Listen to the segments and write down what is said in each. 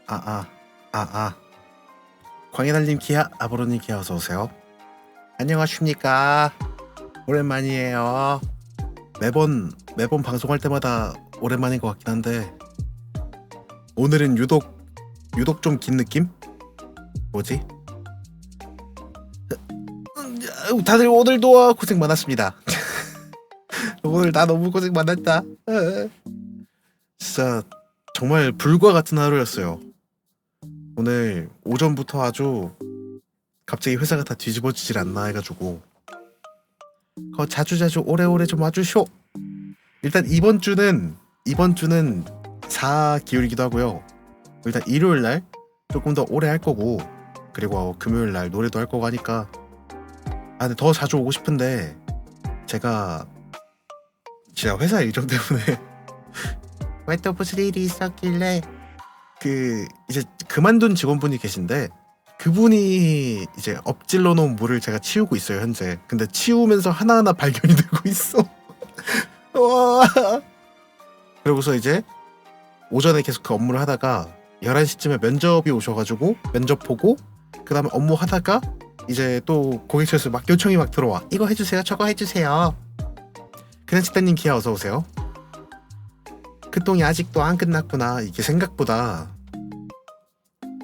아, 아, 아, 아. 광해달님 기아, 아브로님 기아 어서 오세요. 안녕하십니까. 오랜만이에요. 매번 방송할 때마다 오랜만인 것 같긴 한데 오늘은 유독 좀 긴 느낌? 뭐지? 다들 오늘도 고생 많았습니다. 오늘 나 너무 고생 많았다. 진짜 정말 불과 같은 하루였어요. 오늘 오전부터 아주 갑자기 회사가 다 뒤집어지질 않나 해가지고 자주자주 오래오래 좀 와주쇼. 일단 이번 주는 4기울이기도 하고요. 일단 일요일날 조금 더 오래 할 거고, 그리고 금요일날 노래도 할 거고 하니까 근데 더 자주 오고 싶은데 제가 진짜 회사 일정 때문에 왜 또 무슨 일이 있었길래 이제 그만둔 직원분이 계신데 그분이 이제 엎질러 놓은 물을 제가 치우고 있어요 현재. 근데 치우면서 하나하나 발견이 되고 있어. 와. 그러고서 이제 오전에 계속 그 업무를 하다가 11시쯤에 면접이 오셔가지고 면접 보고 그 다음에 업무 하다가 이제 또 고객처에서 막 요청이 막 들어와. 이거 해주세요, 저거 해주세요. 그냥 기아 어서 오세요. 그 똥이 아직도 안 끝났구나. 이게 생각보다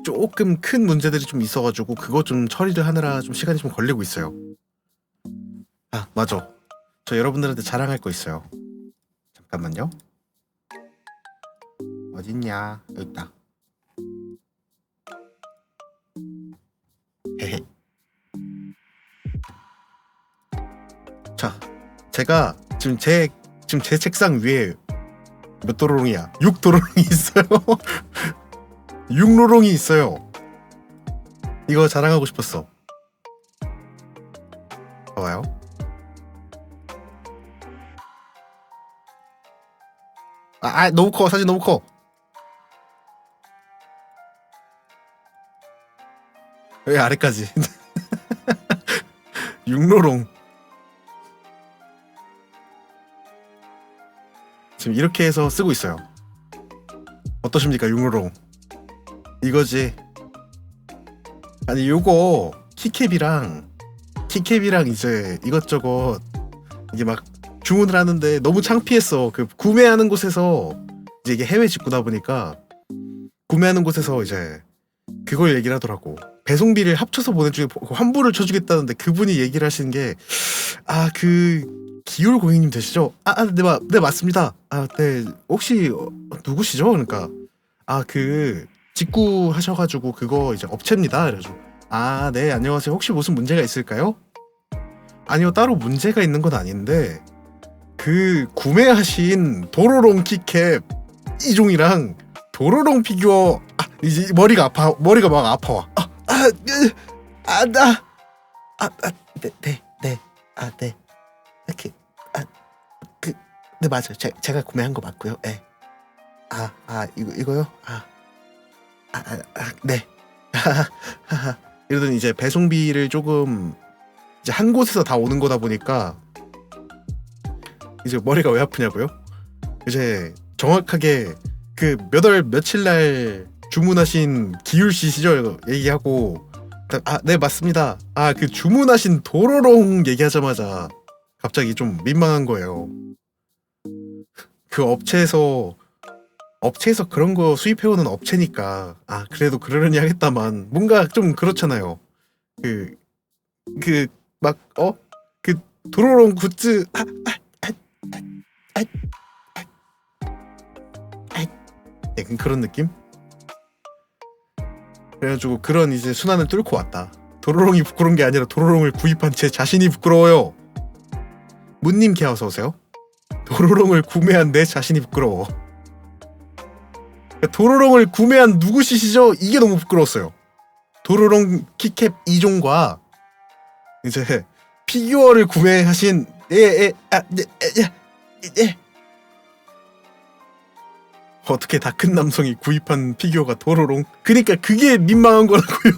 조금 큰 문제들이 좀 있어가지고 그거 좀 처리를 하느라 좀 시간이 좀 걸리고 있어요. 아, 맞아. 저 여러분들한테 자랑할 거 있어요. 잠깐만요. 어딨냐? 여기 있다. 헤헤. 자, 제가 지금 제 책상 위에 몇 도로롱이야? 6도로롱이 있어요. 6로롱이 있어요. 이거 자랑하고 싶었어. 봐봐요. 너무 커. 사진 너무 커. 여기 아래까지. 6로롱. 지금 이렇게 해서 쓰고 있어요. 어떠십니까, 6로롱? 이거지. 아니 요거 키캡이랑 이제 이것저것 이게 막 주문을 하는데 너무 창피했어. 그 구매하는 곳에서 이제 이게 해외 직구다 보니까 구매하는 곳에서 이제 그걸 얘기를 하더라고. 배송비를 합쳐서 보내주고 환불을 쳐주겠다는데 그분이 얘기를 하시는 게 기울 고객님 되시죠? 네 맞습니다. 네 혹시 누구시죠? 그러니까 직구 하셔가지고 그거 이제 업체입니다. 그래가지고 네 안녕하세요. 혹시 무슨 문제가 있을까요? 아니요 따로 문제가 있는 건 아닌데 구매하신 도로롱 키캡 2종이랑 도로롱 피규어 이제 머리가 막 아파와. 네. 네 맞아요. 제가 구매한 거 맞고요. 네. 이거요? 네. 이러더니 이제 배송비를 조금 이제 한 곳에서 다 오는 거다 보니까 이제 머리가 왜 아프냐고요? 이제 정확하게 몇 월 며칠 날 주문하신 기울 씨시죠? 얘기하고 네 맞습니다. 주문하신 도로롱 얘기하자마자 갑자기 좀 민망한 거예요. 그 업체에서 그런 거 수입해오는 업체니까 그래도 그러려니 하겠다만 뭔가 좀 그렇잖아요. 도로롱 굿즈 약간 그런 느낌? 그래가지고 그런 이제 순환을 뚫고 왔다. 도로롱이 부끄러운 게 아니라 도로롱을 구입한 제 자신이 부끄러워요. 문님 개 어서 오세요. 도로롱을 구매한 내 자신이 부끄러워. 도로롱을 구매한 누구시시죠? 이게 너무 부끄러웠어요. 도로롱 키캡 2종과 이제 피규어를 구매하신 어떻게 다 큰 남성이 구입한 피규어가 도로롱? 그러니까 그게 민망한 거라고요.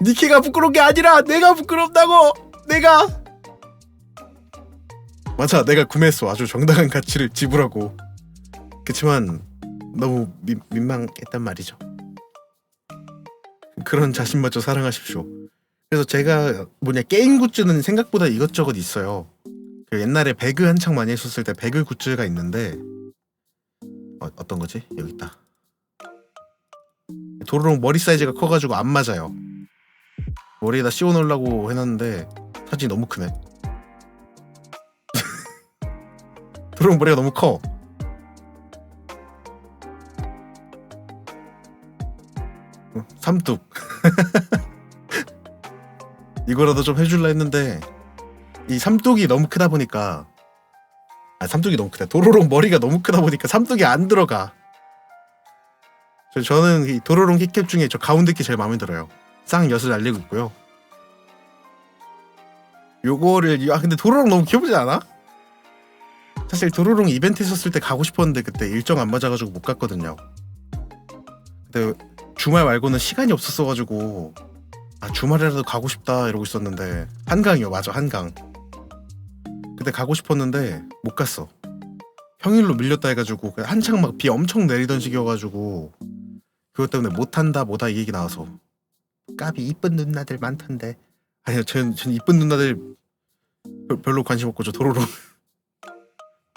니키가 부끄러운 게 아니라 내가 부끄럽다고. 맞아, 내가 구매했어. 아주 정당한 가치를 지불하고. 그치만 너무 민망했단 말이죠. 그런 자신마저 사랑하십시오. 그래서 제가 게임 굿즈는 생각보다 이것저것 있어요. 그 옛날에 배그 한창 많이 했었을 때 배그 굿즈가 있는데 어떤 거지? 여기 있다. 도로롱 머리 사이즈가 커가지고 안 맞아요. 머리에다 씌워놓으려고 해놨는데 사진이 너무 크네. 도로롱 머리가 너무 커. 삼뚝. 이거라도 좀 해줄라 했는데 이 삼뚝이 너무 크다 보니까 삼뚝이 너무 크다. 도로롱 머리가 너무 크다 보니까 삼뚝이 안 들어가. 저는 이 도로롱 키캡 중에 저 가운데 게 제일 마음에 들어요. 쌍엿을 날리고 있고요. 요거를 근데 도로롱 너무 귀엽지 않아? 사실 도로롱 이벤트 있었을 때 가고 싶었는데 그때 일정 안 맞아가지고 못 갔거든요. 근데 주말 말고는 시간이 없었어가지고 주말이라도 가고 싶다 이러고 있었는데 한강이요. 맞아, 한강. 그때 가고 싶었는데 못 갔어. 평일로 밀렸다 해가지고 한창 막 비 엄청 내리던 시기여가지고 그것 때문에 못한다 뭐다 이 얘기 나와서 까비 이쁜 누나들 많던데. 아니요, 전 이쁜 누나들 별로 관심 없고 저 도로롱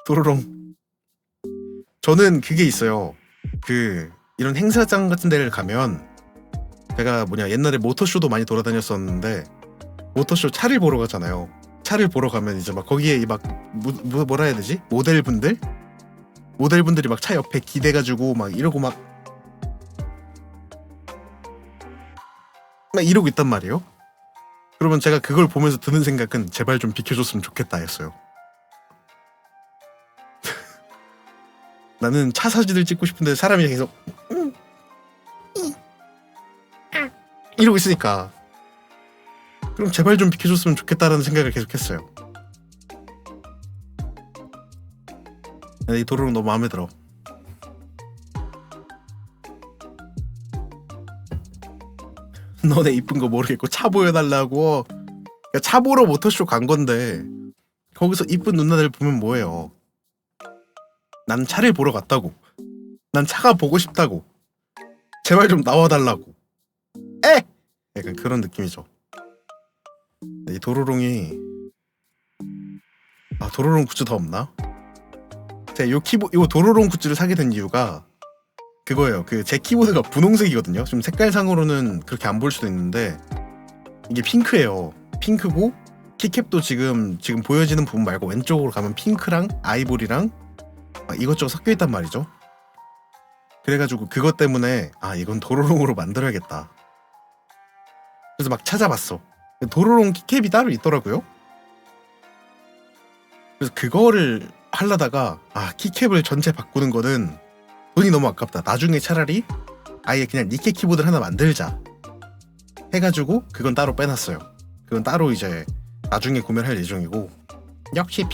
도로롱. 저는 그게 있어요. 이런 행사장 같은 데를 가면 제가 옛날에 모터쇼도 많이 돌아다녔었는데 모터쇼 차를 보러 가잖아요. 차를 보러 가면 이제 막 거기에 막 뭐라 해야 되지? 모델분들이 막 차 옆에 기대가지고 막 이러고 막 이러고 있단 말이에요. 그러면 제가 그걸 보면서 드는 생각은 제발 좀 비켜줬으면 좋겠다 였어요. 나는 차 사진을 찍고 싶은데 사람이 계속 이러고 있으니까 그럼 제발 좀 비켜줬으면 좋겠다라는 생각을 계속했어요. 이 도로롱 너무 마음에 들어. 너네 이쁜 거 모르겠고 차 보여달라고. 차 보러 모터쇼 간 건데 거기서 이쁜 누나들 보면 뭐해요. 난 차를 보러 갔다고. 난 차가 보고 싶다고. 제발 좀 나와달라고. 약간 그런 느낌이죠. 이 도로롱이 도로롱 굿즈 더 없나? 제가 요 도로롱 굿즈를 사게 된 이유가 그거예요. 제 키보드가 분홍색이거든요. 좀 색깔상으로는 그렇게 안 보일 수도 있는데 이게 핑크예요. 핑크고 키캡도 지금 보여지는 부분 말고 왼쪽으로 가면 핑크랑 아이보리랑 이것저것 섞여 있단 말이죠. 그래가지고 그것 때문에 이건 도로롱으로 만들어야겠다. 그래서 막 찾아봤어. 도로롱 키캡이 따로 있더라고요. 그래서 그거를 하려다가 키캡을 전체 바꾸는 거는 돈이 너무 아깝다. 나중에 차라리 아예 그냥 니케 키보드를 하나 만들자 해가지고 그건 따로 빼놨어요. 그건 따로 이제 나중에 구매를 할 예정이고. 역시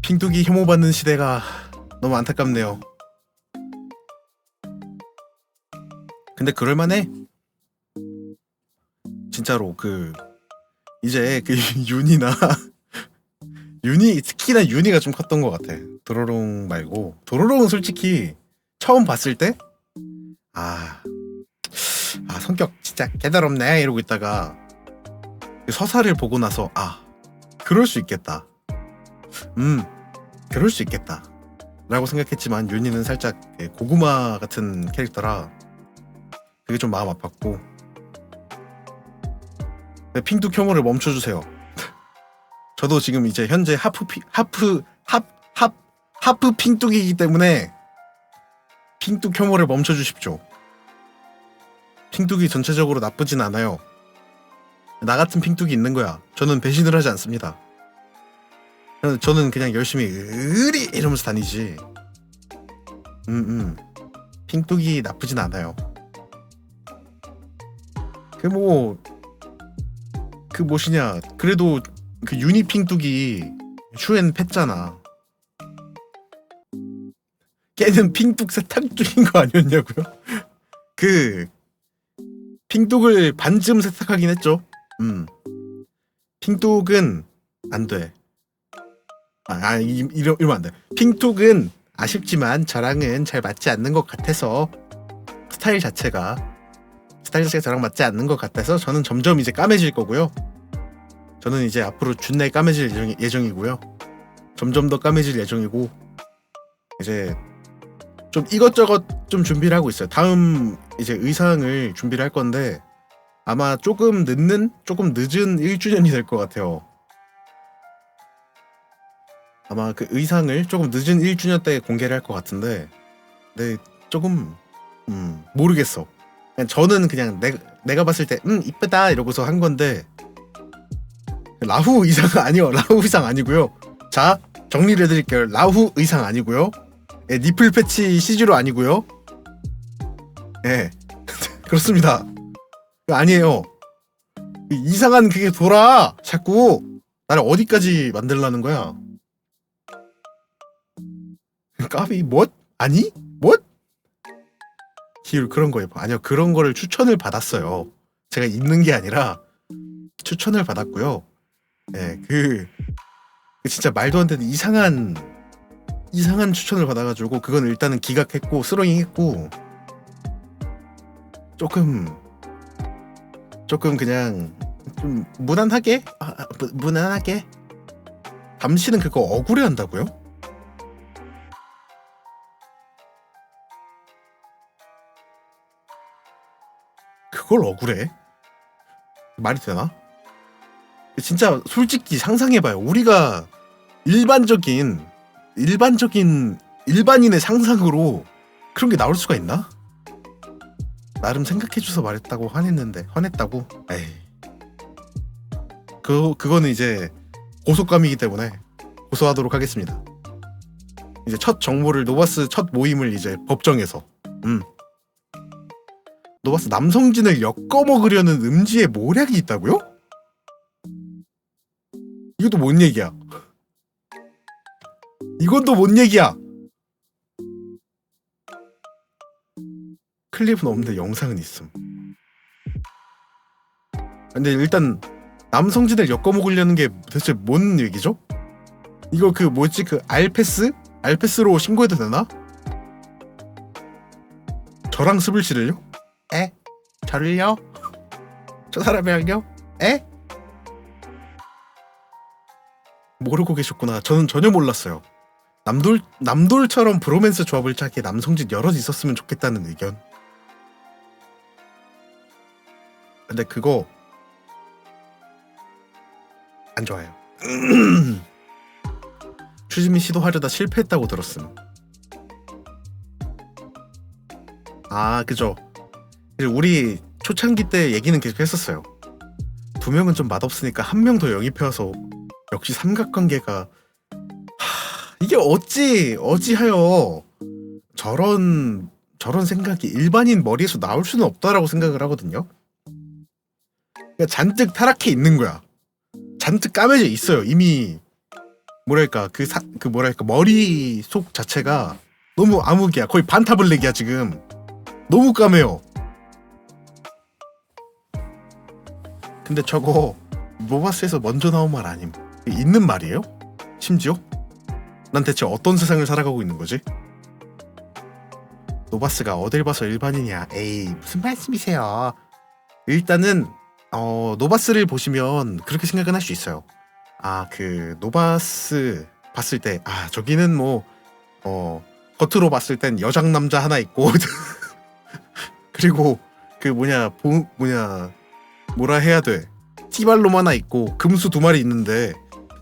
핑뚝이 혐오받는 시대가 너무 안타깝네요. 근데 그럴만해. 진짜로 이제 윤이나 특히나 윤이가 좀 컸던 것 같아. 도로롱 말고. 도로롱은 솔직히 처음 봤을 때 성격 진짜 개더럽네 이러고 있다가 서사를 보고 나서 그럴 수 있겠다. 그럴 수 있겠다 라고 생각했지만 윤이는 살짝 고구마 같은 캐릭터라 그게 좀 마음 아팠고. 핑뚝 혐오를 멈춰주세요. 저도 지금 이제 현재 하프 핑뚝이기 때문에 핑뚝 혐오를 멈춰주십시오. 핑뚝이 전체적으로 나쁘진 않아요. 나 같은 핑뚝이 있는 거야. 저는 배신을 하지 않습니다. 저는 그냥 열심히 이러면서 다니지. 핑뚝이 나쁘진 않아요. 그래도 유니 핑뚝이 슈엔 팻잖아. 걔는 핑뚝 세탁 중인 거 아니었냐고요? 핑뚝을 반쯤 세탁하긴 했죠. 핑뚝은 안 돼. 이러면 안 돼. 핑뚝은 아쉽지만 저랑은 잘 맞지 않는 것 같아서 스타일 자체가 저랑 맞지 않는 것 같아서 저는 점점 이제 까매질 거고요. 저는 이제 앞으로 준내 까매질 예정이고요. 점점 더 까매질 예정이고 이제 좀 이것저것 좀 준비를 하고 있어요. 다음 이제 의상을 준비를 할 건데 아마 조금 늦은 1주년이 될 것 같아요. 아마 그 의상을 조금 늦은 1주년 때 공개를 할 것 같은데 근데 조금 모르겠어. 저는 그냥 내가 봤을 때 이쁘다 이러고서 한 건데 라후 의상 아니요. 라후 의상 아니고요. 자 정리를 해드릴게요. 라후 의상 아니고요. 예, 니플 패치 CG로 아니고요. 예 그렇습니다. 아니에요. 이상한 그게 돌아. 자꾸 나를 어디까지 만들라는 거야. 까비 뭐? 아니? 뭐? 기울 그런 거예요. 아니요 그런 거를 추천을 받았어요. 제가 입는 게 아니라 추천을 받았고요. 예, 그 진짜 말도 안 되는 이상한 추천을 받아가지고 그건 일단은 기각했고 스로잉했고 조금 그냥 좀 무난하게 무난하게 담시는 그거 억울해 한다고요? 그걸 억울해? 말이 되나? 진짜 솔직히 상상해봐요. 우리가 일반인의 상상으로 그런 게 나올 수가 있나? 나름 생각해줘서 말했다고 화냈다고? 에이. 그거는 이제 고소감이기 때문에 고소하도록 하겠습니다. 이제 첫 정모를 노바스 첫 모임을 이제 법정에서 노바스 남성진을 엮어먹으려는 음지에 모략이 있다고요? 이것도 뭔 얘기야? 이건 또 뭔 얘기야? 클립은 없는데 영상은 있음. 근데 일단 남성진을 엮어먹으려는 게 대체 뭔 얘기죠? 이거 그 뭐지 그 알패스로 신고해도 되나? 저랑 습을 씨를요? 에? 저를요? 저 사람이랑요? 에? 모르고 계셨구나. 저는 전혀 몰랐어요. 남돌처럼 브로맨스 조합을 찾기에 남성진 여럿 있었으면 좋겠다는 의견. 근데 그거 안 좋아요. 추지민 시도하려다 실패했다고 들었음. 아 그죠. 우리 초창기 때 얘기는 계속 했었어요. 2명은 좀 맛없으니까 1명 더 영입해와서 역시 삼각관계가 이게 어찌하여 저런 생각이 일반인 머리에서 나올 수는 없다라고 생각을 하거든요. 그러니까 잔뜩 타락해 있는 거야. 잔뜩 까매져 있어요. 이미 뭐랄까 머리속 자체가 너무 암흑이야. 거의 반타블랙이야 지금. 너무 까매요. 근데 저거 노바스에서 먼저 나온 말 아님? 있는 말이에요? 심지어? 난 대체 어떤 세상을 살아가고 있는 거지? 노바스가 어딜 봐서 일반인이야. 에이 무슨 말씀이세요? 일단은 노바스를 보시면 그렇게 생각은 할 수 있어요. 아 그 노바스 봤을 때 저기는 뭐 겉으로 봤을 땐 여장 남자 하나 있고 그리고 그 뭐라 해야 돼? 티발롬 하나 있고 금수 2마리 있는데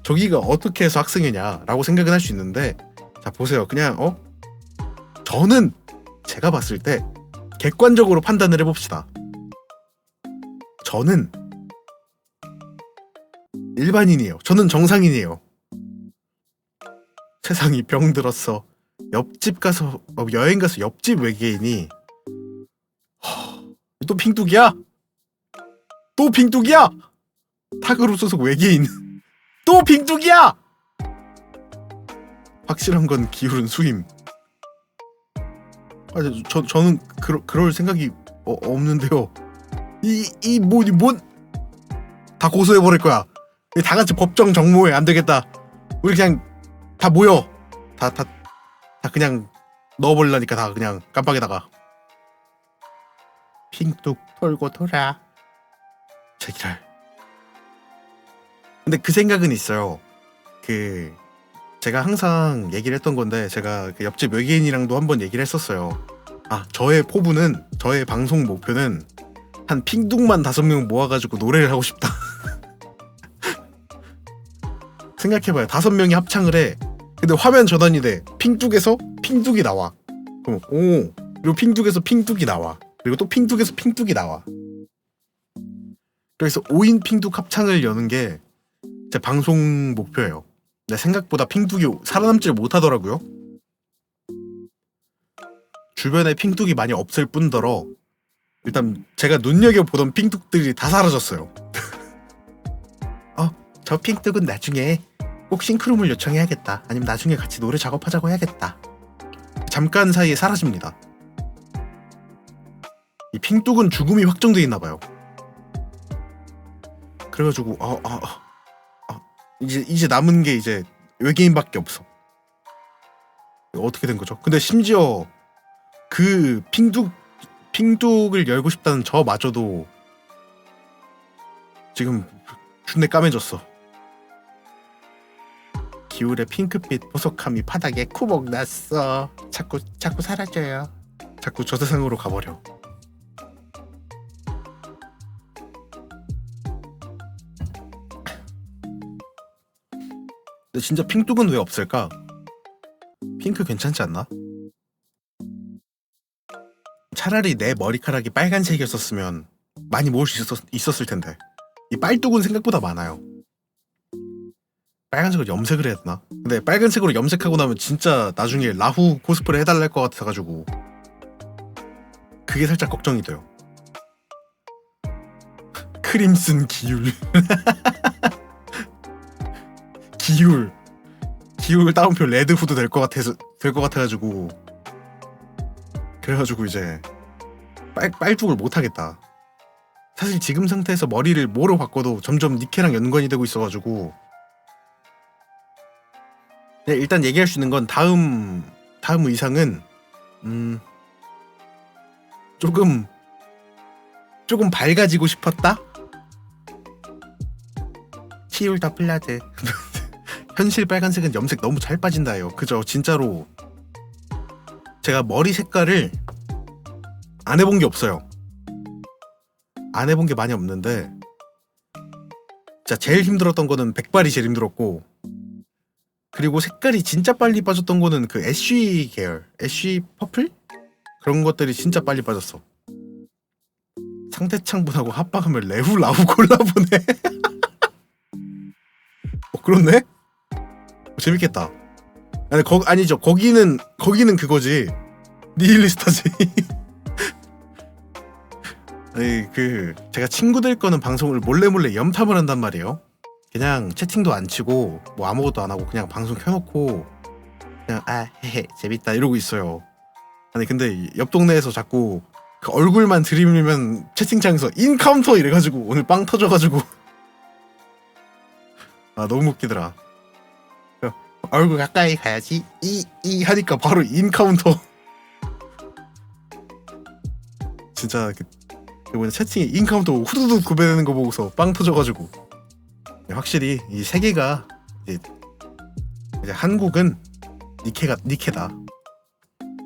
저기가 어떻게 해서 학생이냐라고 생각은 할 수 있는데 자 보세요. 그냥 저는 제가 봤을 때 객관적으로 판단을 해봅시다. 저는 일반인이에요. 저는 정상인이에요. 세상이 병들었어. 옆집 가서 여행 가서 옆집 외계인이 또 핑뚝이야? 또 핑뚝이야? 타그로 소속 외계인 또 핑뚝이야? 확실한 건 기울은 수임. 저는 그럴 생각이 없는데요. 다 고소해버릴 거야. 다 같이 법정 정모해. 안 되겠다. 우리 그냥 다 모여. 다 다 그냥 넣어버리려니까 다 그냥 깜빡에다가 핑뚝 돌고 돌아 제기랄. 근데 그 생각은 있어요. 그 제가 항상 얘기를 했던 건데, 제가 그 옆집 외계인이랑도 한번 얘기를 했었어요. 저의 포부는, 저의 방송 목표는 한 핑뚝만 5명 모아가지고 노래를 하고 싶다. 생각해봐요. 5명이 합창을 해. 근데 화면 전환이 돼. 핑뚝에서 핑뚝이 나와. 그럼 그리고 핑뚝에서 핑뚝이 나와. 그리고 또 핑뚝에서 핑뚝이 나와. 그래서 5인 핑뚝 합창을 여는 게 제 방송 목표예요. 근데 생각보다 핑뚝이 살아남질 못하더라고요. 주변에 핑뚝이 많이 없을 뿐더러 일단 제가 눈여겨보던 핑뚝들이 다 사라졌어요. 저 핑뚝은 나중에 꼭 싱크룸을 요청해야겠다. 아니면 나중에 같이 노래 작업하자고 해야겠다. 잠깐 사이에 사라집니다. 이 핑뚝은 죽음이 확정돼 있나봐요. 그래가지고 이제 남은 게 이제 외계인밖에 없어. 어떻게 된 거죠? 근데 심지어 그 핑뚝을 열고 싶다는 저마저도 지금 준내 까매졌어. 기울의 핑크빛 보석함이 바닥에 쿠벅 났어. 자꾸 사라져요. 자꾸 저 세상으로 가버려. 근데 진짜 핑뚝은 왜 없을까? 핑크 괜찮지 않나? 차라리 내 머리카락이 빨간색이었었으면 많이 모을 수 있었을 텐데. 이 빨뚝은 생각보다 많아요. 빨간색으로 염색을 해야 되나? 근데 빨간색으로 염색하고 나면 진짜 나중에 라후 코스프레 해달라 할 것 같아가지고 그게 살짝 걱정이 돼요. 크림슨 기울. 기울 따옴표 레드 후드 될 것 같아가지고 그래가지고 이제 빨뚝을 못 하겠다. 사실 지금 상태에서 머리를 뭐로 바꿔도 점점 니케랑 연관이 되고 있어가지고 일단 얘기할 수 있는 건 다음 의상은 조금 밝아지고 싶었다. 키울 더 플라드. 현실 빨간색은 염색 너무 잘 빠진다요. 그죠? 진짜로 제가 머리 색깔을 안 해본 게 없어요. 안 해본 게 많이 없는데 진짜 제일 힘들었던 거는 백발이 제일 힘들었고, 그리고 색깔이 진짜 빨리 빠졌던 거는 그 애쉬 계열, 애쉬 퍼플? 그런 것들이 진짜 빨리 빠졌어. 상대창분하고 합방하면 레후 라후 콜라보네. 그렇네? 재밌겠다. 아니죠. 거기는 그거지. 니힐리스타지. 아니 제가 친구들 거는 방송을 몰래 염탐을 한단 말이에요. 그냥 채팅도 안 치고 뭐 아무것도 안 하고 그냥 방송 켜놓고 그냥 헤헤 재밌다 이러고 있어요. 아니 근데 옆 동네에서 자꾸 그 얼굴만 들이밀면 채팅창에서 인카운터 이래가지고 오늘 빵 터져가지고 너무 웃기더라. 얼굴 가까이 가야지 이 하니까 바로 인카운터. 진짜 뭐냐 채팅에 인카운터 후두둑 구배되는 거 보고서 빵 터져가지고. 확실히 이 세계가 이제 한국은 니케다.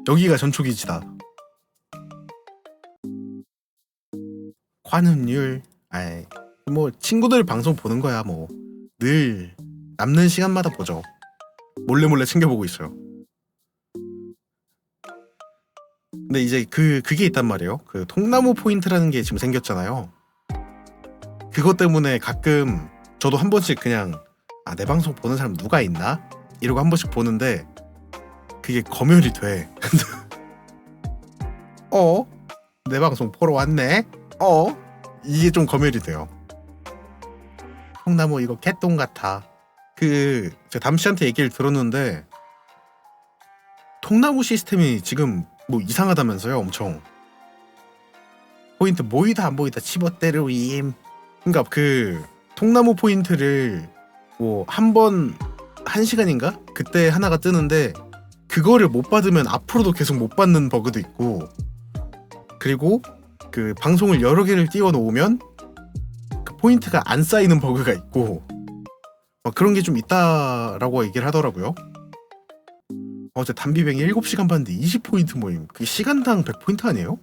여기가 전초기지다. 환음률 뭐 친구들 방송 보는 거야. 뭐 늘 남는 시간마다 보죠. 몰래 챙겨보고 있어요. 근데 이제 그게 있단 말이에요. 그 통나무 포인트라는 게 지금 생겼잖아요. 그것 때문에 가끔 저도 한 번씩 그냥 내 방송 보는 사람 누가 있나? 이러고 한 번씩 보는데 그게 검열이 돼. 내 방송 보러 왔네? 이게 좀 검열이 돼요. 통나무 이거 개똥 같아. 제가 담씨한테 얘기를 들었는데 통나무 시스템이 지금 뭐 이상하다면서요. 엄청 포인트 모이다 안 보이다 치버때르임. 그러니까 통나무 포인트를 뭐 한 시간인가? 그때 하나가 뜨는데 그거를 못 받으면 앞으로도 계속 못 받는 버그도 있고, 그리고 그 방송을 여러 개를 띄워 놓으면 그 포인트가 안 쌓이는 버그가 있고, 그런 게 좀 있다라고 얘기를 하더라고요. 어제 담비뱅이 7시간 봤는데 20포인트 모임. 그게 시간당 100포인트 아니에요?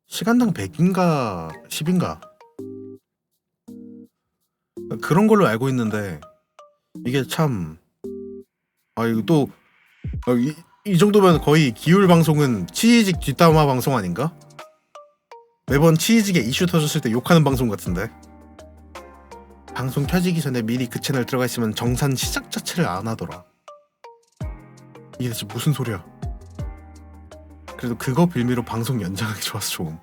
시간당 100인가 10인가 그런 걸로 알고 있는데, 이게 참 이거 또 이 정도면 거의 기울 방송은 치이직 뒷담화 방송 아닌가? 매번 치이직에 이슈 터졌을 때 욕하는 방송 같은데. 방송 켜지기 전에 미리 그 채널 들어가 있으면 정산 시작 자체를 안 하더라. 이게 대체 무슨 소리야? 그래도 그거 빌미로 방송 연장하기 좋아서 좋음.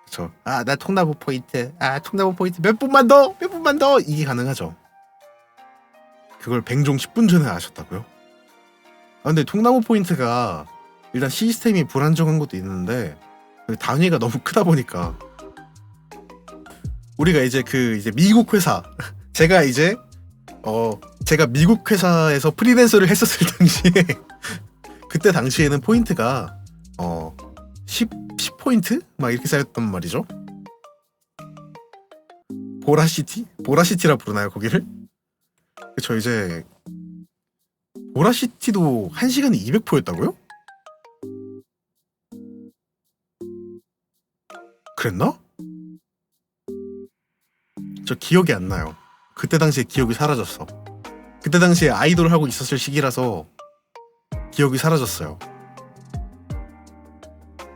그쵸. 나 통나무 포인트. 통나무 포인트 몇 분만 더! 몇 분만 더! 이게 가능하죠. 그걸 뱅종 10분 전에 아셨다고요? 근데 통나무 포인트가 일단 시스템이 불안정한 것도 있는데, 단위가 너무 크다 보니까 우리가 이제 미국 회사 제가 미국 회사에서 프리랜서를 했었을 당시에 그때 당시에는 포인트가 10포인트? 막 이렇게 쌓였단 말이죠. 보라시티라 부르나요 거기를? 그쵸. 이제 보라시티도 1시간에 200포였다고요? 그랬나? 저 기억이 안 나요. 그때 당시에 기억이 사라졌어. 그때 당시에 아이돌 하고 있었을 시기라서 기억이 사라졌어요.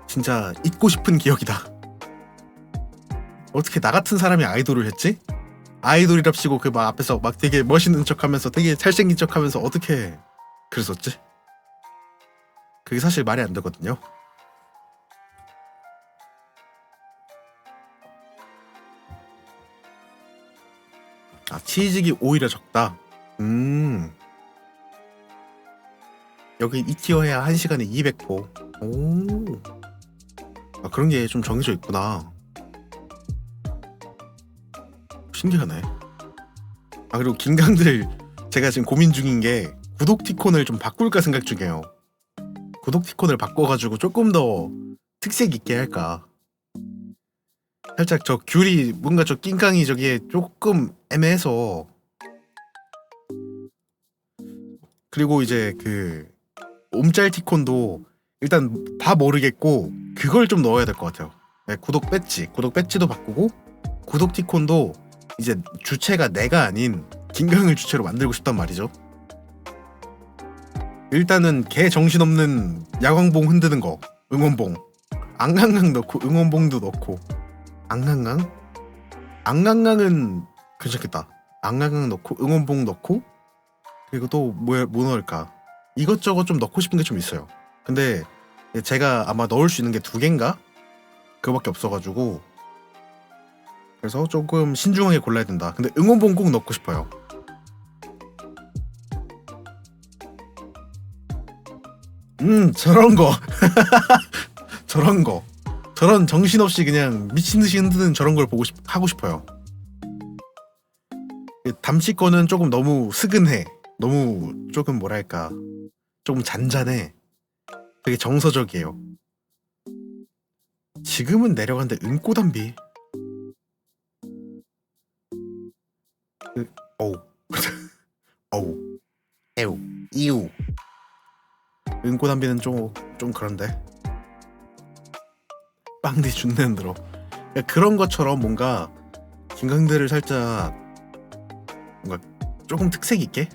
진짜 잊고 싶은 기억이다. 어떻게 나 같은 사람이 아이돌을 했지? 아이돌이랍시고 그 막 앞에서 막 되게 멋있는 척하면서 되게 잘생긴 척하면서 어떻게 그랬었지? 그게 사실 말이 안 되거든요. 치즈기 오히려 적다. 여기 이 티어 해야 1시간에 200포. 오. 그런 게 좀 정해져 있구나. 신기하네. 그리고 긴강들 제가 지금 고민 중인 게 구독 티콘을 좀 바꿀까 생각 중이에요. 구독 티콘을 바꿔가지고 조금 더 특색 있게 할까. 살짝 저 귤이 뭔가 저 낑깡이 저기에 조금 애매해서. 그리고 이제 그 옴짤 티콘도 일단 다 모르겠고 그걸 좀 넣어야 될 것 같아요. 네, 구독 배지도 바꾸고 구독 티콘도 이제 주체가 내가 아닌 긴강을 주체로 만들고 싶단 말이죠. 일단은 개 정신없는 야광봉 흔드는 거 응원봉 앙강강 넣고 응원봉도 넣고 앙강강은 괜찮겠다. 앙강강 넣고 응원봉 넣고 그리고 또 뭐 넣을까 이것저것 좀 넣고 싶은 게 좀 있어요. 근데 제가 아마 넣을 수 있는 게 2개인가? 그거밖에 없어가지고 그래서 조금 신중하게 골라야 된다. 근데 응원봉 꼭 넣고 싶어요. 저런 거 저런 정신없이 그냥 미친듯이 흔드는 저런 걸 하고 싶어요. 담씨 거는 조금 너무 스근해. 너무 조금 뭐랄까 조금 잔잔해. 되게 정서적이에요. 지금은 내려간데 은꼬담비 어우 어우 에우 이우 은꼬담비는 좀 그런데 빵디 준내 흔들어. 그런 것처럼 뭔가 긴강들을 살짝 뭔가 조금 특색 있게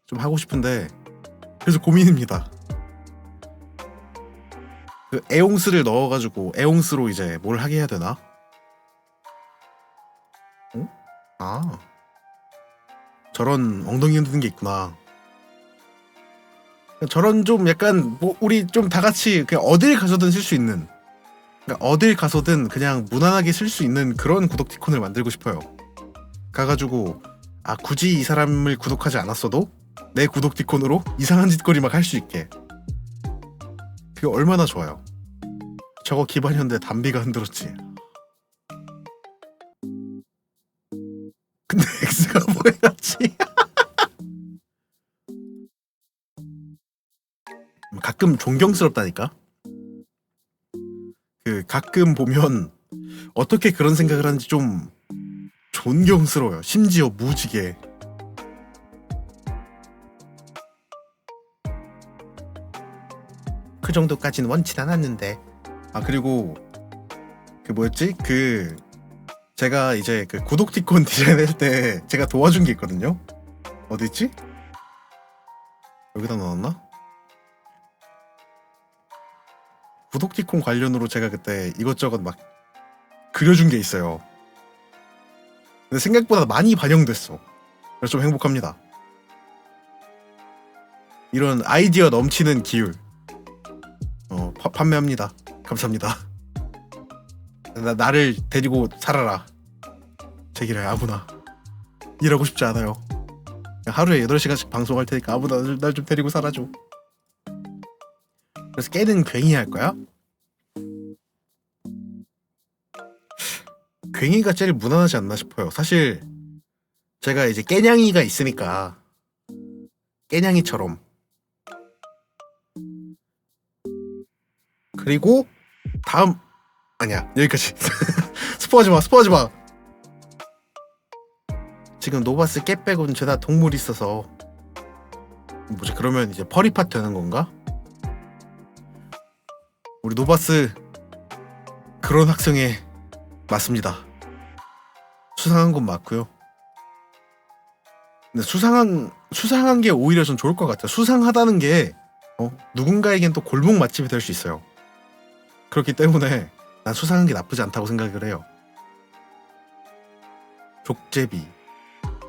좀 하고 싶은데 그래서 고민입니다. 그 에옹스를 넣어가지고 에옹스로 이제 뭘 하게 해야 되나? 저런 엉덩이 흔드는 게 있구나. 저런 좀 약간 뭐 우리 좀 다 같이 그냥 어딜 가서든 쓸 수 있는, 그러니까 어딜 가서든 그냥 무난하게 쓸 수 있는 그런 구독 티콘을 만들고 싶어요. 가가지고 굳이 이 사람을 구독하지 않았어도 내 구독 티콘으로 이상한 짓거리 막 할 수 있게. 그게 얼마나 좋아요. 저거 기반이었는데 담비가 흔들었지. 근데 X가 뭐였지? 가끔 존경스럽다니까. 그 가끔 보면 어떻게 그런 생각을 하는지 좀 존경스러워요. 심지어 무지개. 그 정도까지는 원치 않았는데. 아 그리고 그 뭐였지? 그 제가 이제 그 구독티콘 디자인할 때 제가 도와준 게 있거든요. 어디 있지? 여기다 넣었나? 구독티콘 관련으로 제가 그때 이것저것 막 그려준 게 있어요. 근데 생각보다 많이 반영됐어. 그래서 좀 행복합니다. 이런 아이디어 넘치는 기율 판매합니다. 감사합니다. 나를 데리고 살아라. 제기를 아무나. 일하고 싶지 않아요. 하루에 8시간씩 방송할 테니까 아무나 날 좀 데리고 살아줘. 그래서 깨는 괭이 할 거야? 괭이가 제일 무난하지 않나 싶어요. 사실 제가 이제 깨냥이가 있으니까 깨냥이처럼. 그리고 다음 아니야 여기까지. 스포하지 마. 지금 노바스 깨 빼고는 죄다 동물이 있어서 뭐지? 그러면 이제 퍼리팟 되는 건가? 우리 노바스 그런 학생에 맞습니다. 수상한 건 맞고요. 근데 수상한 게 오히려 좀 좋을 것 같아요. 수상하다는 게 누군가에겐 또 골목 맛집이 될 수 있어요. 그렇기 때문에 난 수상한 게 나쁘지 않다고 생각을 해요. 족제비,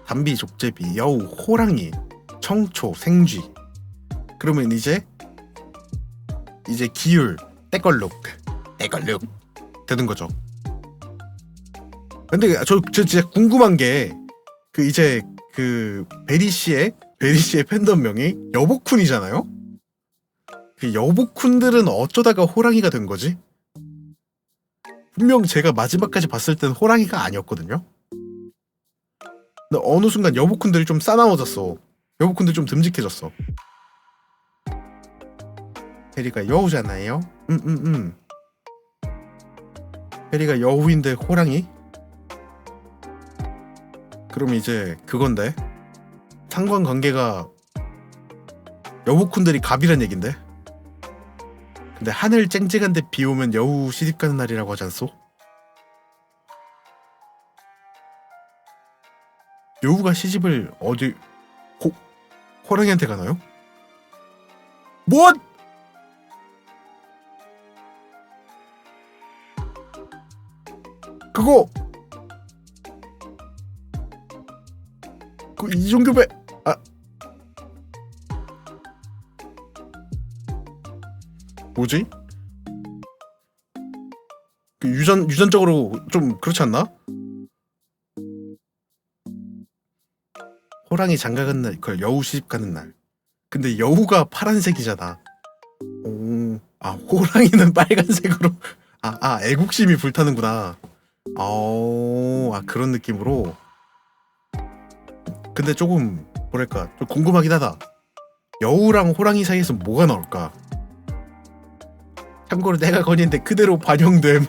담비 족제비, 여우, 호랑이, 청초, 생쥐. 그러면 이제 기율, 때걸룩 되는 거죠. 근데 저 진짜 궁금한 게 그 이제 그 베리 씨의 팬덤명이 여보쿤이잖아요. 그 여보쿤들은 어쩌다가 호랑이가 된 거지? 분명 제가 마지막까지 봤을 땐 호랑이가 아니었거든요. 근데 어느 순간 여보쿤들이 좀 싸나워졌어. 여보쿤들 좀 듬직해졌어. 베리가 여우잖아요. 베리가 여우인데 호랑이? 그럼 이제 그건데 상관관계가 여보쿤들이 갑이란 얘긴데. 근데 하늘 쨍쨍한데 비 오면 여우 시집 가는 날이라고 하지 않소? 여우가 시집을 어디 호랑이한테 가나요? 뭐? 그거 그 이종규배 뭐지? 그 유전적으로 좀 그렇지 않나? 호랑이 장가간 날, 그걸 여우 시집 가는 날. 근데 여우가 파란색이잖아. 호랑이는 빨간색으로. 애국심이 불타는구나. 그런 느낌으로. 근데 조금 뭐랄까 좀 궁금하긴 하다. 여우랑 호랑이 사이에서 뭐가 나올까? 참고로 내가 건의인데 그대로 반영됨.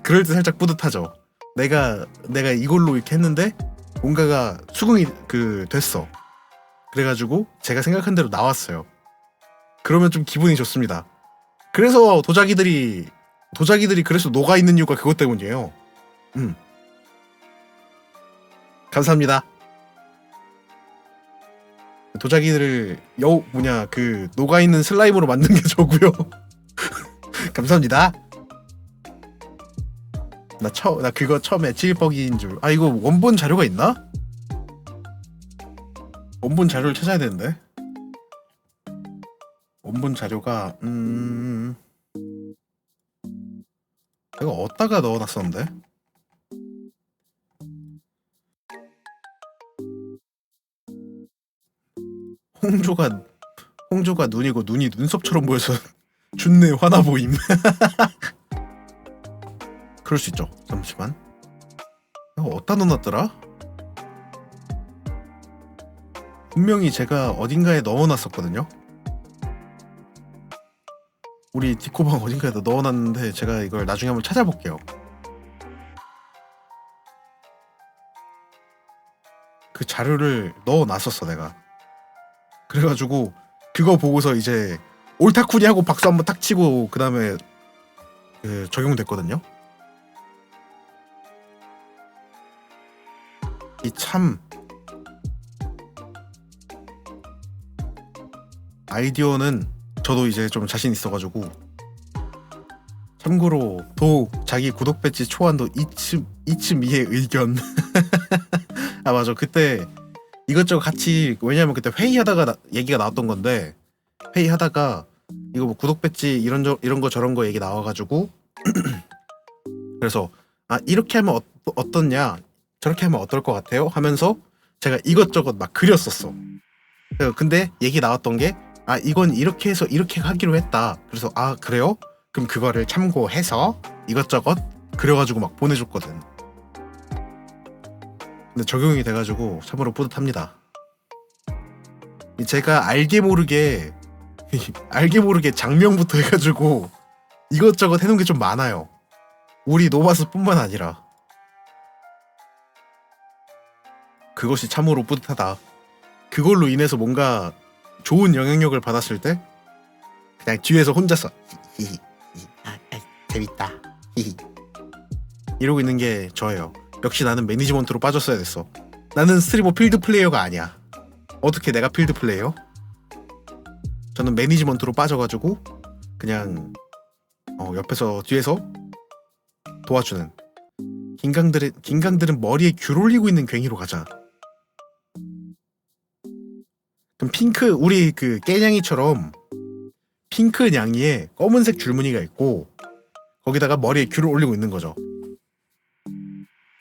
그럴 때 살짝 뿌듯하죠. 내가 이걸로 이렇게 했는데 뭔가가 수긍이 됐어. 그래가지고 제가 생각한 대로 나왔어요. 그러면 좀 기분이 좋습니다. 그래서 도자기들이 그래서 녹아 있는 이유가 그것 때문이에요. 감사합니다. 도자기들을 녹아 있는 슬라임으로 만든 게 저고요. 감사합니다. 나 그거 처음에 찔뻑인 줄. 이거 원본 자료가 있나? 원본 자료를 찾아야 되는데. 원본 자료가 내가 어디다가 넣어놨었는데. 홍조가 눈이고 눈이 눈썹처럼 보여서 준내 화나 보임. 그럴 수 있죠. 잠시만. 이거 어디다 넣어놨더라? 분명히 제가 어딘가에 넣어놨었거든요. 우리 디코방 어딘가에다 넣어놨는데 제가 이걸 나중에 한번 찾아볼게요. 그 자료를 넣어놨었어 내가. 그래가지고 그거 보고서 이제 옳다쿠니 하고 박수 한번 탁 치고 그 다음에 적용됐거든요. 이 참 아이디어는 저도 이제 좀 자신 있어가지고. 참고로 자기 구독 배지 초안도 이츠미의 의견. 아 맞아, 그때 이것저것 같이, 왜냐면 그때 회의하다가 얘기가 나왔던 건데, 회의하다가 이거 뭐 구독 배지 이런 거 저런 거 얘기 나와가지고 그래서 이렇게 하면 어떻냐, 저렇게 하면 어떨 것 같아요 하면서 제가 이것저것 막 그렸었어. 근데 얘기 나왔던 게 이건 이렇게 해서 이렇게 하기로 했다. 그래서 그래요? 그럼 그거를 참고해서 이것저것 그려가지고 막 보내줬거든. 근데 적용이 돼가지고 참으로 뿌듯합니다. 제가 알게 모르게 장명부터 해가지고 이것저것 해놓은 게 좀 많아요. 우리 노바스뿐만 아니라. 그것이 참으로 뿌듯하다. 그걸로 인해서 뭔가 좋은 영향력을 받았을 때 그냥 뒤에서 혼자서 재밌다 이러고 있는 게 저예요. 역시 나는 매니지먼트로 빠졌어야 됐어. 나는 스트리머 필드 플레이어가 아니야. 어떻게 내가 필드 플레이어? 저는 매니지먼트로 빠져가지고 그냥 옆에서 뒤에서 도와주는. 긴강들은 머리에 귤 올리고 있는 괭이로 가자. 그럼 핑크, 우리 그 깨냥이처럼 핑크 냥이에 검은색 줄무늬가 있고 거기다가 머리에 귤을 올리고 있는 거죠.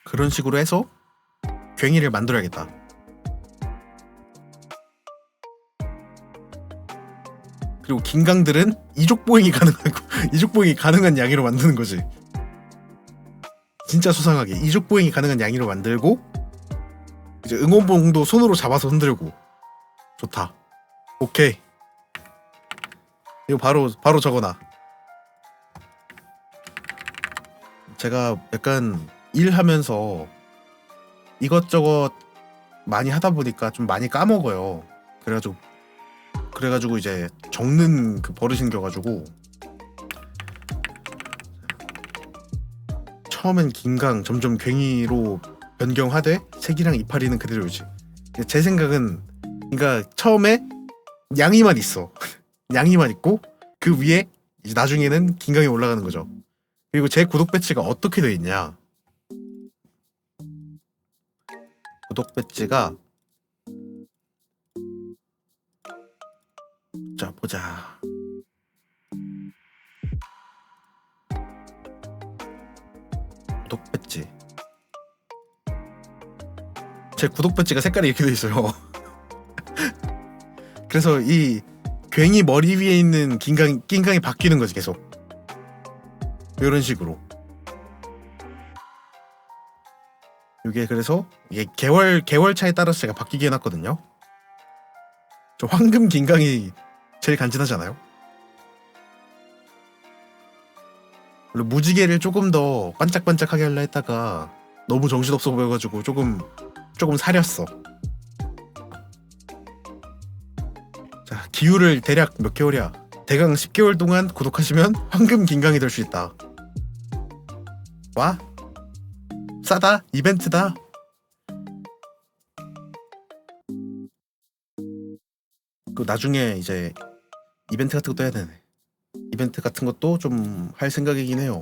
그런 식으로 해서 괭이를 만들어야겠다. 그리고 긴강들은 이족보행이 가능한 양이로 만드는 거지. 진짜 수상하게 이족보행이 가능한 양이로 만들고 이제 응원봉도 손으로 잡아서 흔들고. 좋다. 오케이. 이거 바로 적어놔. 제가 약간 일하면서 이것저것 많이 하다 보니까 좀 많이 까먹어요. 그래가지고 이제 적는 그 버릇이 생겨가지고 처음엔 긴강 점점 괭이로 변경하되 색이랑 이파리는 그대로 유지. 제 생각은 그러니까 처음에 양이만 있어. 양이만 있고 그 위에 이제 나중에는 긴강이 올라가는 거죠. 그리고 제 구독 배지가 어떻게 돼 있냐? 구독 배지가 자 보자. 구독 배지. 제 구독 배지가 색깔이 이렇게 돼 있어요. 그래서 이 괭이 머리 위에 있는 긴강이 바뀌는 거지 계속. 이런 식으로. 이게 그래서 이게 개월 차에 따라서 제가 바뀌게 해놨거든요. 저 황금 긴강이 제일 간지나잖아요. 원래 무지개를 조금 더 반짝반짝하게 하려 했다가 너무 정신없어 보여가지고 조금 사렸어. 자, 기후를 대략 몇 개월이야? 대강 10개월 동안 구독하시면 황금 긴강이 될 수 있다. 와? 싸다? 이벤트다? 그 나중에 이제 이벤트 같은 것도 해야 되네. 이벤트 같은 것도 좀 할 생각이긴 해요.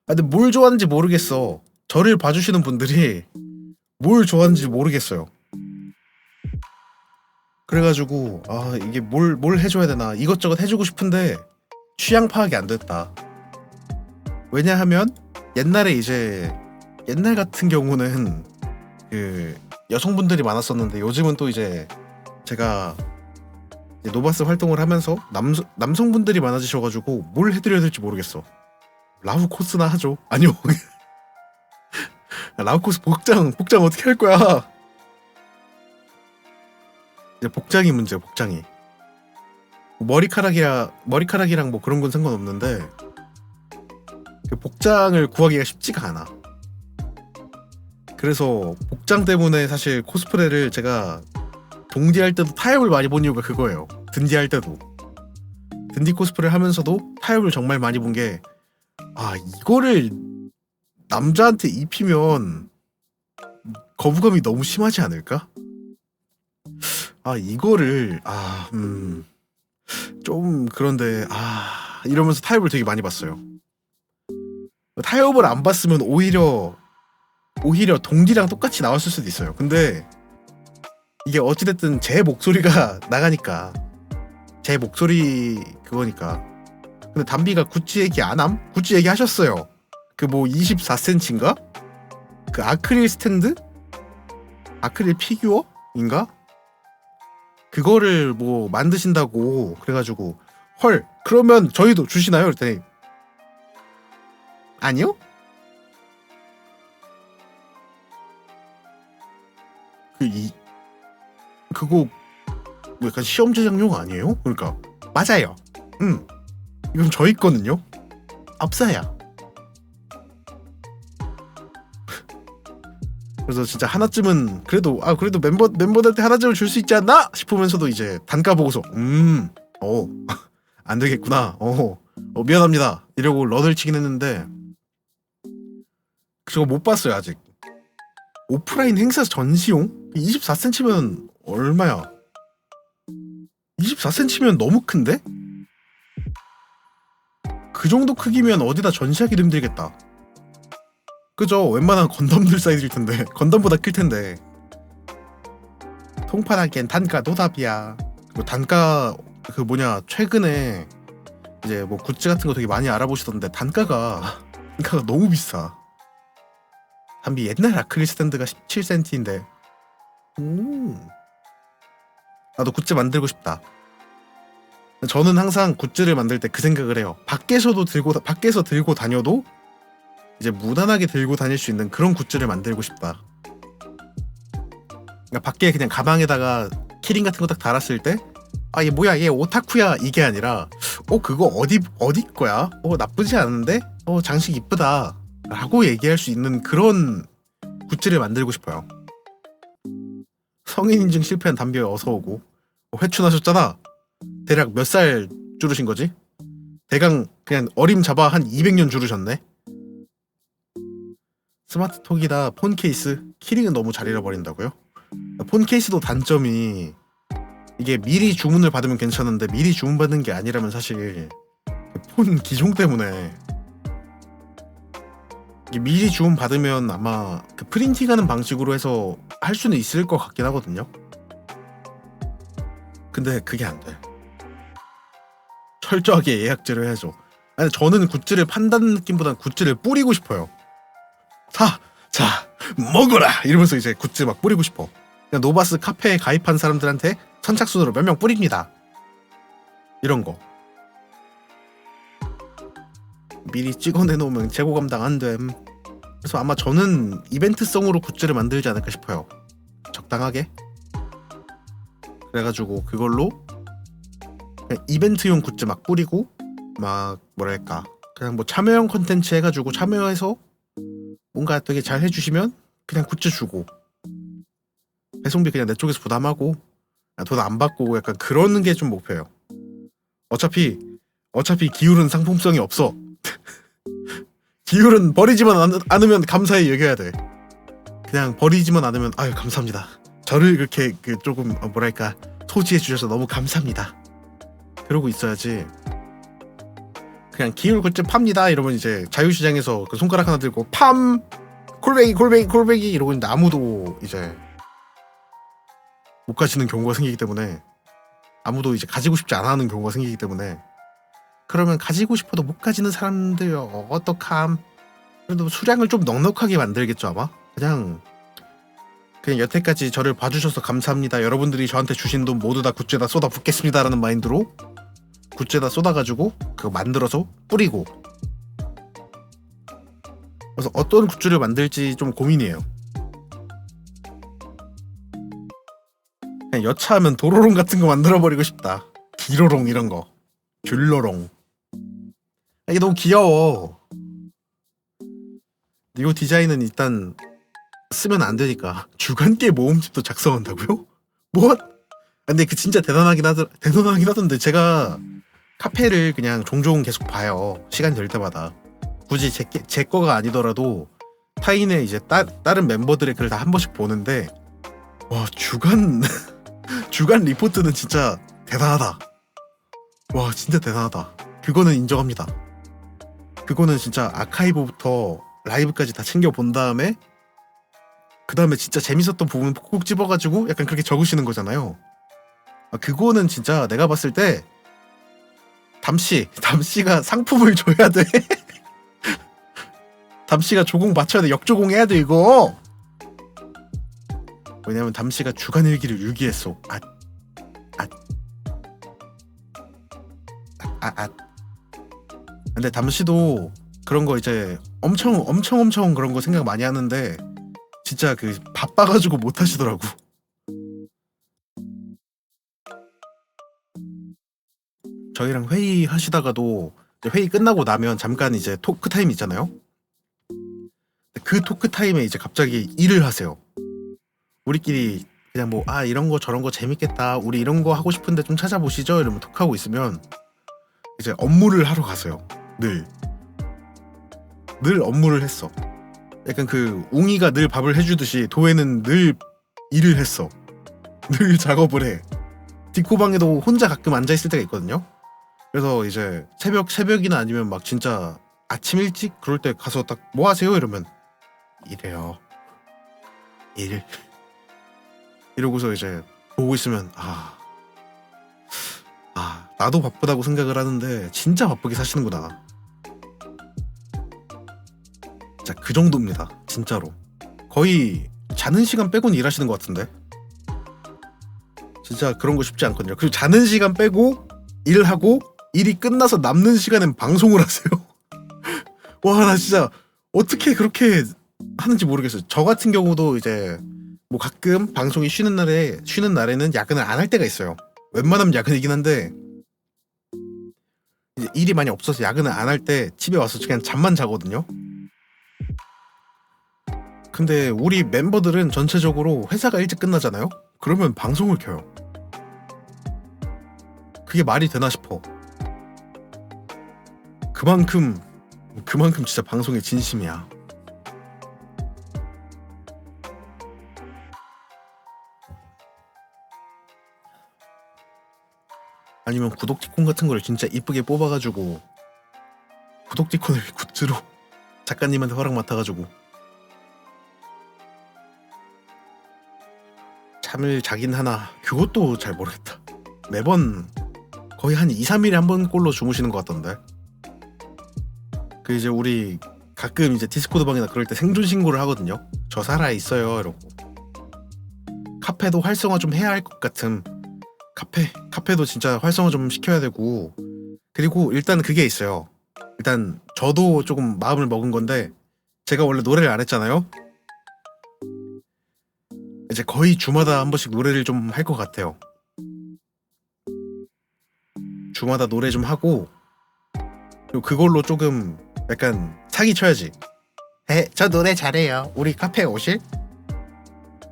근데 뭘 좋아하는지 모르겠어. 저를 봐주시는 분들이 뭘 좋아하는지 모르겠어요. 그래가지고 이게 뭘 해줘야 되나, 이것저것 해주고 싶은데 취향 파악이 안 됐다. 왜냐하면 옛날 같은 경우는 그 여성분들이 많았었는데 요즘은 또 이제 제가 이제 노바스 활동을 하면서 남성분들이 많아지셔가지고 뭘 해드려야 될지 모르겠어. 라우 코스나 하죠. 아니요. 라우 코스 복장 어떻게 할 거야? 이제 복장이 문제야, 복장이. 머리카락이랑 뭐 그런 건 상관없는데 그 복장을 구하기가 쉽지가 않아. 그래서 복장 때문에 사실 코스프레를 제가 동디할 때도 타협을 많이 본 이유가 그거예요. 든디할 때도 든디 코스프레를 하면서도 타협을 정말 많이 본 게, 아 이거를 남자한테 입히면 거부감이 너무 심하지 않을까? 아 이거를 좀 그런데 이러면서 타협을 되게 많이 봤어요. 타협을 안 봤으면 오히려 동디랑 똑같이 나왔을 수도 있어요. 근데 이게 어찌됐든 제 목소리가 나가니까, 제 목소리 그거니까. 근데 담비가 구찌 얘기 안 함? 구찌 얘기 하셨어요. 그 뭐 24cm인가? 그 아크릴 스탠드? 아크릴 피규어인가? 그거를 뭐 만드신다고 그래가지고, 헐 그러면 저희도 주시나요? 그랬더니 아니요? 그거 뭐 약간 시험 제작용 아니에요? 그러니까 맞아요. 이건 저희 거는요. 없어요. 그래서 진짜 하나쯤은 그래도 멤버들한테 하나쯤은 줄 수 있지 않나 싶으면서도 이제 단가 보고서 안 되겠구나. 미안합니다. 이러고 런을 치긴 했는데 저거 못 봤어요 아직. 오프라인 행사 전시용 24cm면 얼마야? 24cm면 너무 큰데? 그 정도 크기면 어디다 전시하기도 힘들겠다. 그죠? 웬만한 건담들 사이즈일 텐데, 건담보다 클 텐데. 통판하기엔 단가 노답이야. 그 단가 최근에 이제 뭐 굿즈 같은 거 되게 많이 알아보시던데 단가가 너무 비싸. 담비 옛날 아크릴 스탠드가 17cm인데. 나도 굿즈 만들고 싶다. 저는 항상 굿즈를 만들 때 그 생각을 해요. 밖에서 들고 다녀도 이제 무난하게 들고 다닐 수 있는 그런 굿즈를 만들고 싶다. 그러니까 밖에 그냥 가방에다가 키링 같은 거 딱 달았을 때, 얘 뭐야, 얘 오타쿠야, 이게 아니라 그거 어디 거야? 나쁘지 않은데? 장식 이쁘다 라고 얘기할 수 있는 그런 굿즈를 만들고 싶어요. 성인 인증 실패한 담비에 어서오고. 회춘하셨잖아. 대략 몇 살 줄으신 거지? 대강 그냥 어림 잡아 한 200년 줄으셨네. 스마트톡이다 폰 케이스, 키링은 너무 잘 잃어버린다고요? 폰 케이스도 단점이 이게 미리 주문을 받으면 괜찮은데 미리 주문받는 게 아니라면 사실 폰 기종 때문에 이게 미리 주문 받으면 아마 그 프린팅하는 방식으로 해서 할 수는 있을 것 같긴 하거든요. 근데 그게 안 돼. 철저하게 예약제를 해야죠. 아니 저는 굿즈를 판다는 느낌보다는 굿즈를 뿌리고 싶어요. 자 먹어라 이러면서 이제 굿즈 막 뿌리고 싶어. 그냥 노바스 카페에 가입한 사람들한테 선착순으로 몇 명 뿌립니다. 이런 거 미리 찍어내놓으면 재고 감당 안 됨. 그래서 아마 저는 이벤트성으로 굿즈를 만들지 않을까 싶어요. 적당하게. 그래가지고 그걸로 그냥 이벤트용 굿즈 막 뿌리고, 막 뭐랄까 그냥 뭐 참여형 컨텐츠 해가지고 참여해서 뭔가 되게 잘 해주시면 그냥 굿즈 주고, 배송비 그냥 내 쪽에서 부담하고 돈 안 받고 약간 그러는 게 좀 목표예요. 어차피 기울은 상품성이 없어. 기울은 버리지만 않으면 감사히 여겨야 돼. 그냥 버리지만 않으면 아유 감사합니다. 저를 그렇게 조금 뭐랄까 소지해 주셔서 너무 감사합니다. 그러고 있어야지. 그냥 기울 굿즈 팝니다 이러면 이제 자유시장에서 그 손가락 하나 들고 팜 골뱅이 이러고 있는데 아무도 이제 못 가지는 경우가 생기기 때문에, 아무도 이제 가지고 싶지 않아 하는 경우가 생기기 때문에, 그러면 가지고 싶어도 못 가지는 사람들 어떡함. 그래도 수량을 좀 넉넉하게 만들겠죠 아마. 그냥 여태까지 저를 봐주셔서 감사합니다. 여러분들이 저한테 주신 돈 모두 다 굿즈에다 쏟아 붓겠습니다라는 마인드로 굿즈에다 쏟아가지고 그거 만들어서 뿌리고. 그래서 어떤 굿즈를 만들지 좀 고민이에요. 그냥 여차하면 도로롱 같은 거 만들어버리고 싶다. 기로롱 이런 거. 귤로롱. 이게 너무 귀여워. 이 디자인은 일단 쓰면 안 되니까. 주간계 모음집도 작성한다고요? 뭐? 근데 그 진짜 대단하긴 하던데. 제가 카페를 그냥 종종 계속 봐요. 시간 될 때마다. 굳이 제 거가 아니더라도 타인의 이제 다른 멤버들의 글을 다 한 번씩 보는데, 와, 주간 리포트는 진짜 대단하다. 와, 진짜 대단하다. 그거는 인정합니다. 그거는 진짜 아카이브부터 라이브까지 다 챙겨 본 다음에, 그 다음에 진짜 재밌었던 부분 콕콕 집어가지고 약간 그렇게 적으시는 거잖아요. 그거는 진짜 내가 봤을 때 담씨가 상품을 줘야 돼. 담씨가 조공 맞춰야 돼. 역조공 해야 돼 이거. 왜냐면 담씨가 주간 일기를 유기했어. 근데 담씨도 그런 거 이제 엄청 그런 거 생각 많이 하는데 진짜 그 바빠가지고 못 하시더라고. 저희랑 회의 하시다가도 회의 끝나고 나면 잠깐 이제 토크 타임 있잖아요. 그 토크 타임에 이제 갑자기 일을 하세요. 우리끼리 그냥 뭐 이런 거 저런 거 재밌겠다. 우리 이런 거 하고 싶은데 좀 찾아보시죠. 이러면 톡하고 있으면 이제 업무를 하러 갔어요. 늘 업무를 했어. 약간 그 웅이가 늘 밥을 해주듯이 도에는 늘 일을 했어. 늘 작업을 해. 디코방에도 혼자 가끔 앉아있을 때가 있거든요. 그래서 이제 새벽이나 아니면 막 진짜 아침 일찍 그럴 때 가서 딱 뭐 하세요? 이러면 이래요. 일. 이러고서 이제 보고 있으면 나도 바쁘다고 생각을 하는데 진짜 바쁘게 사시는구나. 진짜 그 정도입니다. 진짜로. 거의 자는 시간 빼고는 일하시는 것 같은데. 진짜 그런 거 쉽지 않거든요. 그리고 자는 시간 빼고 일하고 일이 끝나서 남는 시간엔 방송을 하세요. 와, 나 진짜 어떻게 그렇게 하는지 모르겠어요. 저 같은 경우도 이제 뭐 가끔 방송이 쉬는 날에는 야근을 안 할 때가 있어요. 웬만하면 야근이긴 한데 이제 일이 많이 없어서 야근을 안 할 때 집에 와서 그냥 잠만 자거든요. 근데 우리 멤버들은 전체적으로 회사가 일찍 끝나잖아요. 그러면 방송을 켜요. 그게 말이 되나 싶어. 그만큼 진짜 방송에 진심이야. 아니면 구독티콘 같은 걸 진짜 이쁘게 뽑아가지고 구독티콘을 굿즈로 작가님한테 허락 맡아가지고 잠을 자긴 하나 그것도 잘 모르겠다. 매번 거의 한 2-3일에 한 번 꼴로 주무시는 것 같던데. 그 이제 우리 가끔 이제 디스코드 방이나 그럴 때 생존 신고를 하거든요. 저 살아 있어요 이러고. 카페도 활성화 좀 해야 할 것 같음. 카페도 진짜 활성화 좀 시켜야 되고. 그리고 일단 그게 있어요. 일단 저도 조금 마음을 먹은 건데 제가 원래 노래를 안 했잖아요. 이제 거의 주마다 한 번씩 노래를 좀 할 것 같아요. 주마다 노래 좀 하고 그리고 그걸로 조금 약간 사기 쳐야지. 저 노래 잘해요. 우리 카페 오실?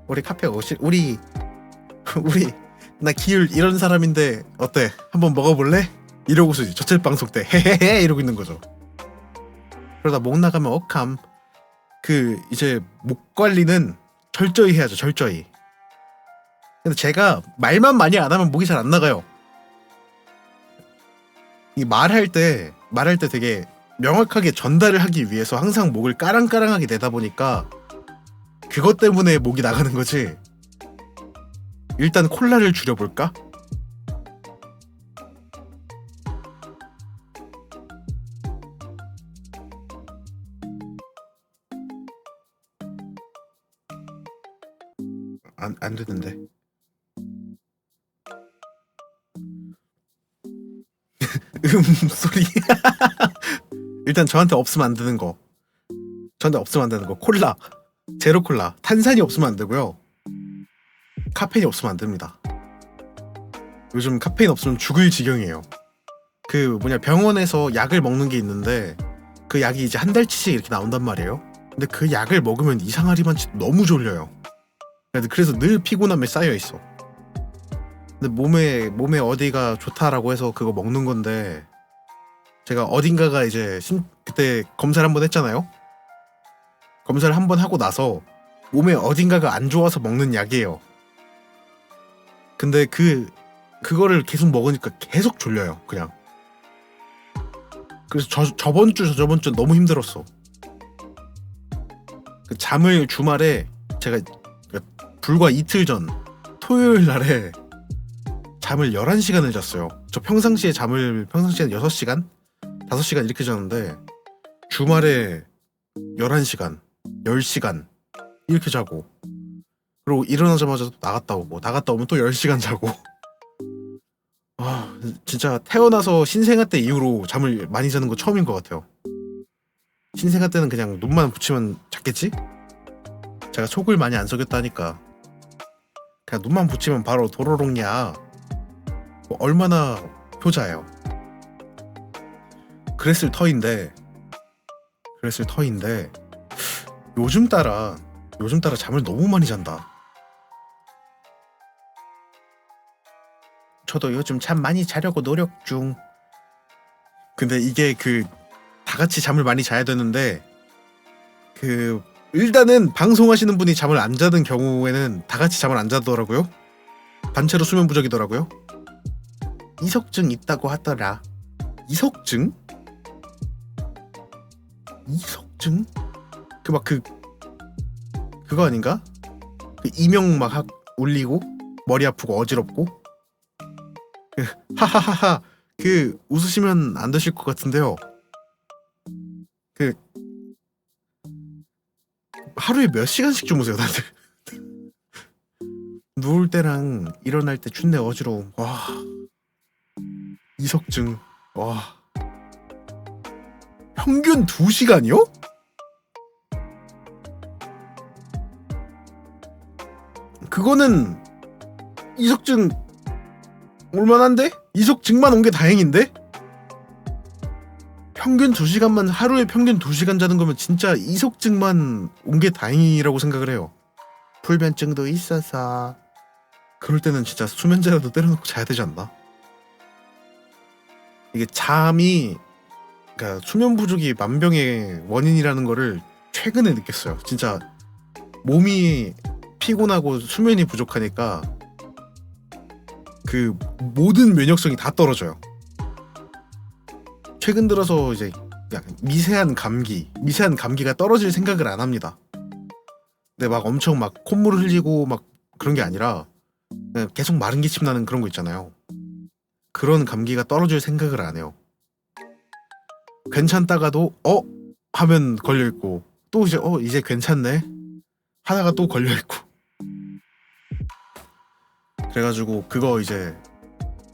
우리 나 기율 이런 사람인데 어때? 한번 먹어볼래? 이러고서 저체 방송 때 헤헤헤 이러고 있는 거죠. 그러다 목 나가면 억함. 그 이제 목 관리는 철저히 해야죠. 철저히. 근데 제가 말만 많이 안 하면 목이 잘 안 나가요. 이 말할 때 되게 명확하게 전달을 하기 위해서 항상 목을 까랑까랑하게 내다 보니까 그것 때문에 목이 나가는 거지. 일단 콜라를 줄여볼까? 안 되는데. 소리. 일단 저한테 없으면 안 되는 거. 콜라. 제로 콜라. 탄산이 없으면 안 되고요. 카페인이 없으면 안 됩니다. 요즘 카페인 없으면 죽을 지경이에요. 그 뭐냐 병원에서 약을 먹는 게 있는데 그 약이 이제 한 달치씩 이렇게 나온단 말이에요. 근데 그 약을 먹으면 이상하리만 너무 졸려요. 그래서 늘 피곤함에 쌓여 있어. 근데 몸에 어디가 좋다라고 해서 그거 먹는 건데 제가 어딘가가 이제 그때 검사를 한번 했잖아요. 검사를 한번 하고 나서 몸에 어딘가가 안 좋아서 먹는 약이에요. 근데 그거를 계속 먹으니까 계속 졸려요. 그냥. 그래서 저번 주 너무 힘들었어. 그 잠을 주말에 제가 불과 이틀 전 토요일 날에 잠을 11시간을 잤어요. 저 평상시에 6시간? 5시간 이렇게 자는데 주말에 11시간, 10시간 이렇게 자고 그리고 일어나자마자 또 나갔다 오면 또 10시간 자고 진짜 태어나서 신생아 때 이후로 잠을 많이 자는 거 처음인 것 같아요. 신생아 때는 그냥 눈만 붙이면 잤겠지? 제가 속을 많이 안 속였다니까. 그냥 눈만 붙이면 바로 도로롱이야. 뭐 얼마나 효자예요. 그랬을 터인데 요즘 따라 잠을 너무 많이 잔다. 저도 요즘 잠 많이 자려고 노력 중. 근데 이게 다 같이 잠을 많이 자야 되는데 일단은 방송하시는 분이 잠을 안 자는 경우에는 다 같이 잠을 안 자더라고요. 단체로 수면 부족이더라고요. 이석증 있다고 하더라. 이석증? 그거 아닌가? 이명 막 울리고 머리 아프고 어지럽고 하하하하 웃으시면 안 되실 것 같은데요. 하루에 몇 시간씩 주무세요 다들? 누울 때랑 일어날 때 춘내 어지러움. 와 이석증. 와 평균 2시간이요? 그거는 이석증 올만한데? 이석증만 온 게 다행인데? 평균 2시간만 하루에 평균 2시간 자는 거면 진짜 이석증만 온 게 다행이라고 생각을 해요. 불면증도 있어서 그럴 때는 진짜 수면제라도 때려놓고 자야 되지 않나? 이게 그러니까 수면 부족이 만병의 원인이라는 거를 최근에 느꼈어요. 진짜 몸이 피곤하고 수면이 부족하니까 모든 면역성이 다 떨어져요. 최근 들어서 이제 미세한 감기가 떨어질 생각을 안 합니다. 근데 막 엄청 막 콧물을 흘리고 막 그런 게 아니라 그냥 계속 마른 기침 나는 그런 거 있잖아요. 그런 감기가 떨어질 생각을 안 해요. 괜찮다가도 하면 걸려있고 또 이제 괜찮네 하다가 또 걸려있고 그래가지고 그거 이제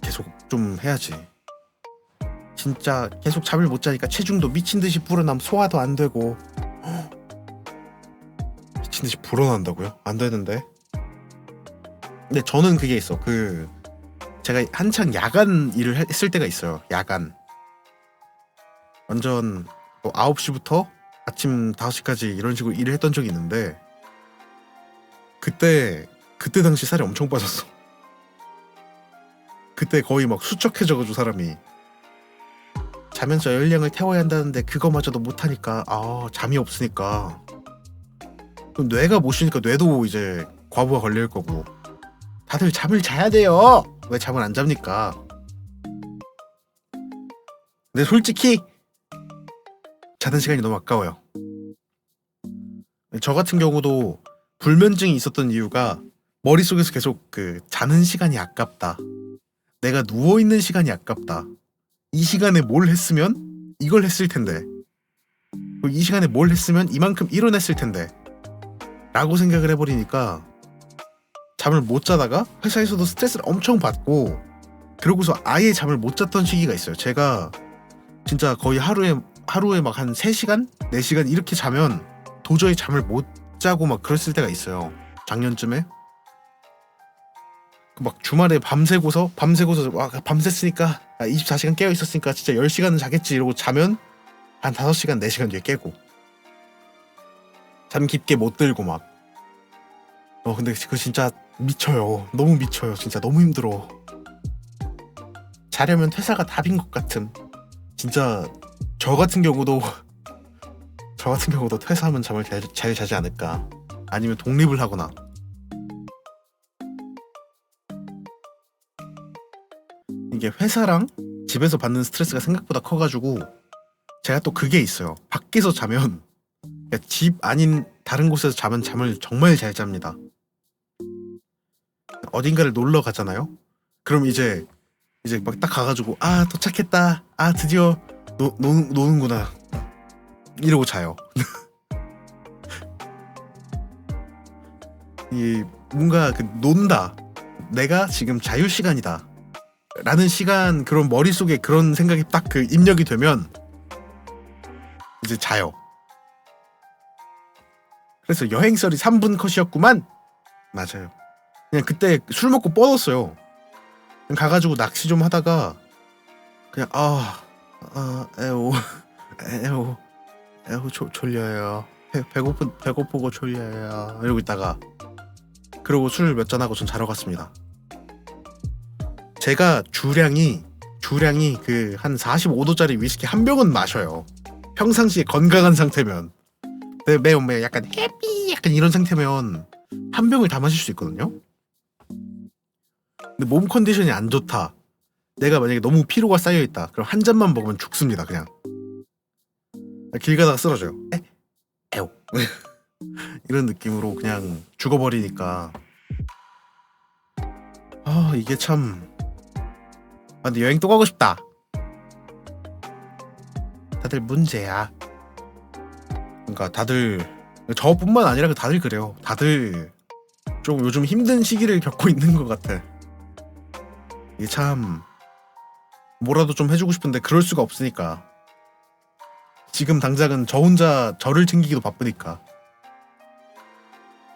계속 좀 해야지. 진짜 계속 잠을 못 자니까 체중도 미친듯이 불어나면 소화도 안 되고. 미친듯이 불어난다고요? 안 되는데. 근데 저는 그게 있어. 제가 한창 야간 일을 했을 때가 있어요. 야간 완전 9시부터 아침 5시까지 이런 식으로 일을 했던 적이 있는데 그때 당시 살이 엄청 빠졌어. 그때 거의 막 수척해져가지고 사람이 자면서 열량을 태워야 한다는데 그거마저도 못하니까 잠이 없으니까 그럼 뇌가 못 쉬니까 뇌도 이제 과부하 걸릴 거고. 다들 잠을 자야 돼요. 왜 잠을 안 잡니까? 근데 솔직히 자는 시간이 너무 아까워요. 저 같은 경우도 불면증이 있었던 이유가 머릿속에서 계속 자는 시간이 아깝다. 내가 누워있는 시간이 아깝다. 이 시간에 뭘 했으면 이걸 했을 텐데. 그리고 이 시간에 뭘 했으면 이만큼 일어났을 텐데. 라고 생각을 해버리니까 잠을 못 자다가 회사에서도 스트레스를 엄청 받고 그러고서 아예 잠을 못 잤던 시기가 있어요. 제가 진짜 거의 하루에 막 한 3시간? 4시간 이렇게 자면 도저히 잠을 못 자고 막 그랬을 때가 있어요. 작년쯤에. 막 주말에 밤새고서 와 밤샜으니까 24시간 깨어 있었으니까 진짜 10시간은 자겠지 이러고 자면 한 5시간 4시간 뒤에 깨고 잠 깊게 못 들고 막 근데 그거 진짜 미쳐요. 너무 미쳐요. 진짜 너무 힘들어. 자려면 퇴사가 답인 것 같음. 진짜 저 같은 경우도 퇴사하면 잠을 잘 자지 않을까. 아니면 독립을 하거나. 이게 회사랑 집에서 받는 스트레스가 생각보다 커가지고 제가 또 그게 있어요. 밖에서 자면 그러니까 집 아닌 다른 곳에서 자면 잠을 정말 잘 잡니다. 어딘가를 놀러 가잖아요. 그럼 이제 막 딱 가가지고 도착했다. 드디어 노는구나. 이러고 자요. 이 뭔가 논다. 내가 지금 자유 시간이다. 라는 시간 그런 머릿속에 그런 생각이 딱 그 입력이 되면 이제 자요. 그래서 여행설이 3분 컷이었구만. 맞아요. 그냥 그때 술 먹고 뻗었어요. 그냥 가가지고 낚시 좀 하다가 그냥 에오 졸려요. 배고프고 졸려요. 이러고 있다가 그러고 술 몇 잔 하고 전 자러 갔습니다. 제가 주량이 그 한 45도짜리 위스키 한 병은 마셔요. 평상시에 건강한 상태면. 매운 약간 해피 약간 이런 상태면 한 병을 다 마실 수 있거든요. 근데 몸 컨디션이 안 좋다. 내가 만약에 너무 피로가 쌓여 있다. 그럼 한 잔만 먹으면 죽습니다. 그냥 길 가다가 쓰러져요. 에오 이런 느낌으로 그냥 죽어버리니까 이게 참. 근데 여행 또 가고 싶다. 다들 문제야. 그러니까 다들 저뿐만 아니라 다들 그래요. 다들 좀 요즘 힘든 시기를 겪고 있는 것 같아. 이게 참 뭐라도 좀 해주고 싶은데 그럴 수가 없으니까. 지금 당장은 저 혼자 저를 챙기기도 바쁘니까.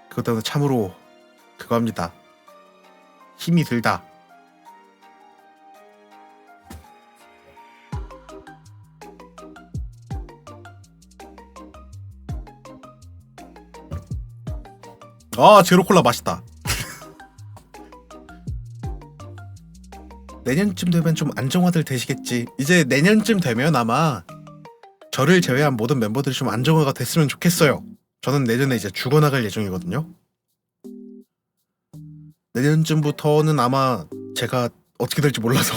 그것 때문에 참으로 그거 합니다. 힘이 들다. 제로콜라 맛있다. 내년쯤 되면 좀 안정화들 되시겠지. 이제 내년쯤 되면 아마 저를 제외한 모든 멤버들이 좀 안정화가 됐으면 좋겠어요. 저는 내년에 이제 죽어나갈 예정이거든요. 내년쯤부터는 아마 제가 어떻게 될지 몰라서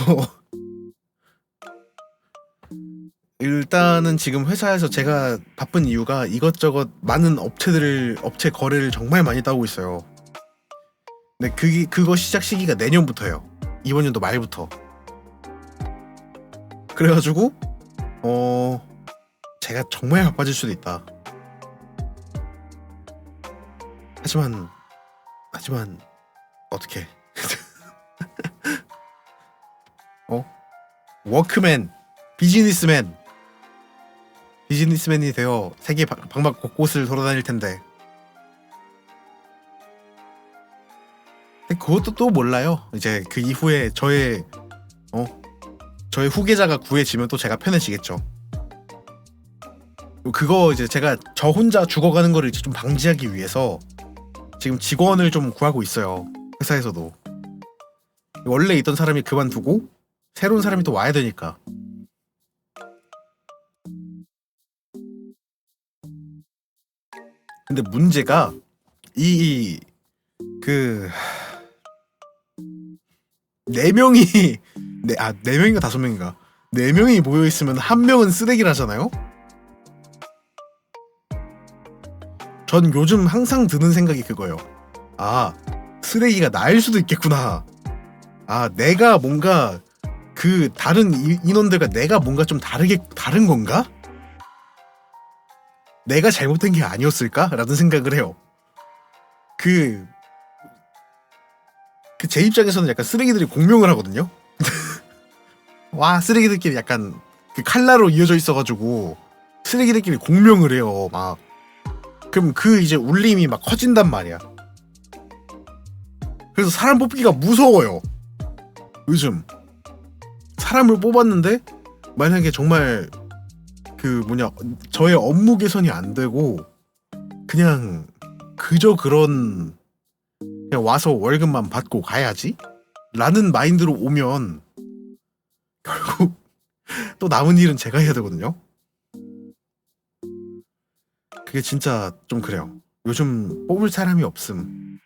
일단은 지금 회사에서 제가 바쁜 이유가 이것저것 많은 업체 거래를 정말 많이 따고 있어요. 근데 그거 시작 시기가 내년부터예요. 이번 연도 말부터. 그래가지고 제가 정말 바빠질 수도 있다. 하지만 어떻게? 워크맨, 비즈니스맨이 되어 세계 방방 곳곳을 돌아다닐 텐데. 근데 그것도 또 몰라요. 이제 그 이후에 저의 후계자가 구해지면 또 제가 편해지겠죠. 그거 이제 제가 저 혼자 죽어가는 거를 이제 좀 방지하기 위해서 지금 직원을 좀 구하고 있어요. 회사에서도. 원래 있던 사람이 그만두고 새로운 사람이 또 와야 되니까. 근데 문제가 네 명인가 5명인가 4명이 모여있으면 한 명은 쓰레기라잖아요? 전 요즘 항상 드는 생각이 그거예요. 쓰레기가 나일 수도 있겠구나. 내가 뭔가 그 다른 인원들과 내가 뭔가 좀 다른 건가? 내가 잘못된 게 아니었을까? 라는 생각을 해요. 제 입장에서는 약간 쓰레기들이 공명을 하거든요. 쓰레기들끼리 약간 그 칼라로 이어져 있어가지고 쓰레기들끼리 공명을 해요. 그럼 이제 울림이 막 커진단 말이야. 그래서 사람 뽑기가 무서워요. 요즘 사람을 뽑았는데 만약에 정말 저의 업무 개선이 안 되고 그냥 그저 그런 그냥 와서 월급만 받고 가야지 라는 마인드로 오면 결국 또 남은 일은 제가 해야 되거든요. 그게 진짜 좀 그래요. 요즘 뽑을 사람이 없음.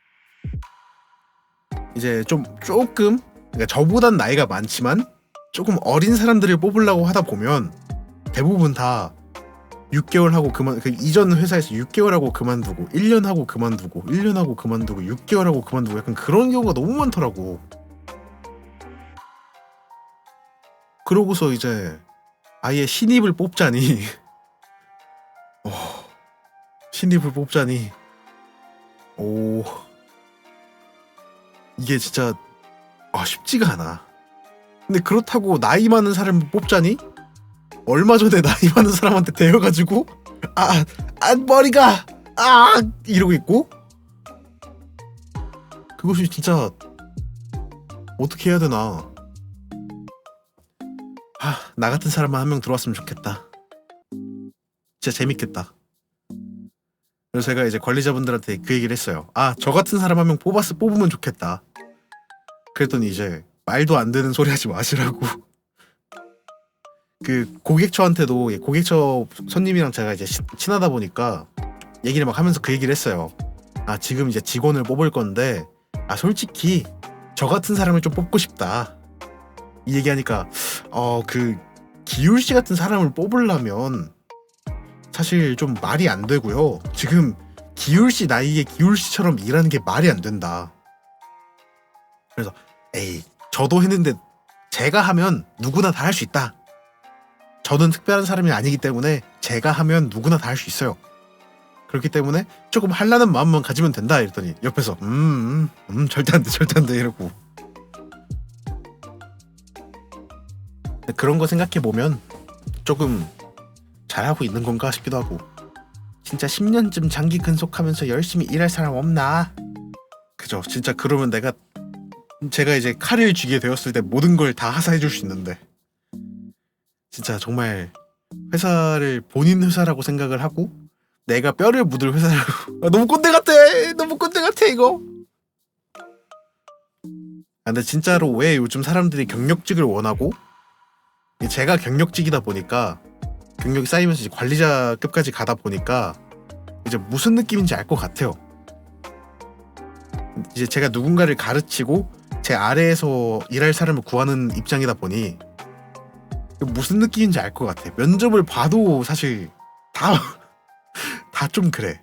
이제 조금 그러니까 저보단 나이가 많지만 조금 어린 사람들을 뽑으려고 하다 보면 대부분 다 6개월 하고 그 이전 회사에서 6개월 하고 그만두고 1년 하고 그만두고 1년 하고 그만두고 6개월 하고 그만두고 약간 그런 경우가 너무 많더라고. 그러고서 이제 아예 신입을 뽑자니 신입을 뽑자니 오 이게 진짜 쉽지가 않아. 근데 그렇다고 나이 많은 사람을 뽑자니 얼마 전에 나이 많은 사람한테 대여가지고 머리가 이러고 있고 그것이 진짜 어떻게 해야 되나. 나 같은 사람만 한 명 들어왔으면 좋겠다. 진짜 재밌겠다. 그래서 제가 이제 관리자분들한테 그 얘기를 했어요. 저 같은 사람 한 명 뽑으면 좋겠다. 그랬더니 이제 말도 안 되는 소리 하지 마시라고. 그 고객처한테도 고객처 손님이랑 제가 이제 친하다 보니까 얘기를 막 하면서 그 얘기를 했어요. 지금 이제 직원을 뽑을 건데 솔직히 저 같은 사람을 좀 뽑고 싶다. 이 얘기하니까 그 기울 씨 같은 사람을 뽑으려면 사실 좀 말이 안 되고요. 지금 기울 씨 나이에 기울 씨처럼 일하는 게 말이 안 된다. 그래서 저도 했는데 제가 하면 누구나 다 할 수 있다. 저는 특별한 사람이 아니기 때문에 제가 하면 누구나 다 할 수 있어요. 그렇기 때문에 조금 하려는 마음만 가지면 된다 이랬더니 옆에서 절대 안 돼 이러고. 그런 거 생각해보면 조금 잘하고 있는 건가 싶기도 하고. 진짜 10년쯤 장기 근속하면서 열심히 일할 사람 없나? 그죠. 진짜 그러면 제가 이제 칼을 쥐게 되었을 때 모든 걸 다 하사해줄 수 있는데 진짜 정말 회사를 본인 회사라고 생각을 하고 내가 뼈를 묻을 회사라고. 너무 꼰대 같아 이거. 근데 진짜로 왜 요즘 사람들이 경력직을 원하고 제가 경력직이다 보니까 경력이 쌓이면서 이제 관리자급까지 가다 보니까 이제 무슨 느낌인지 알 것 같아요. 이제 제가 누군가를 가르치고 제 아래에서 일할 사람을 구하는 입장이다 보니 무슨 느낌인지 알 것 같아. 면접을 봐도 사실 다 좀 그래.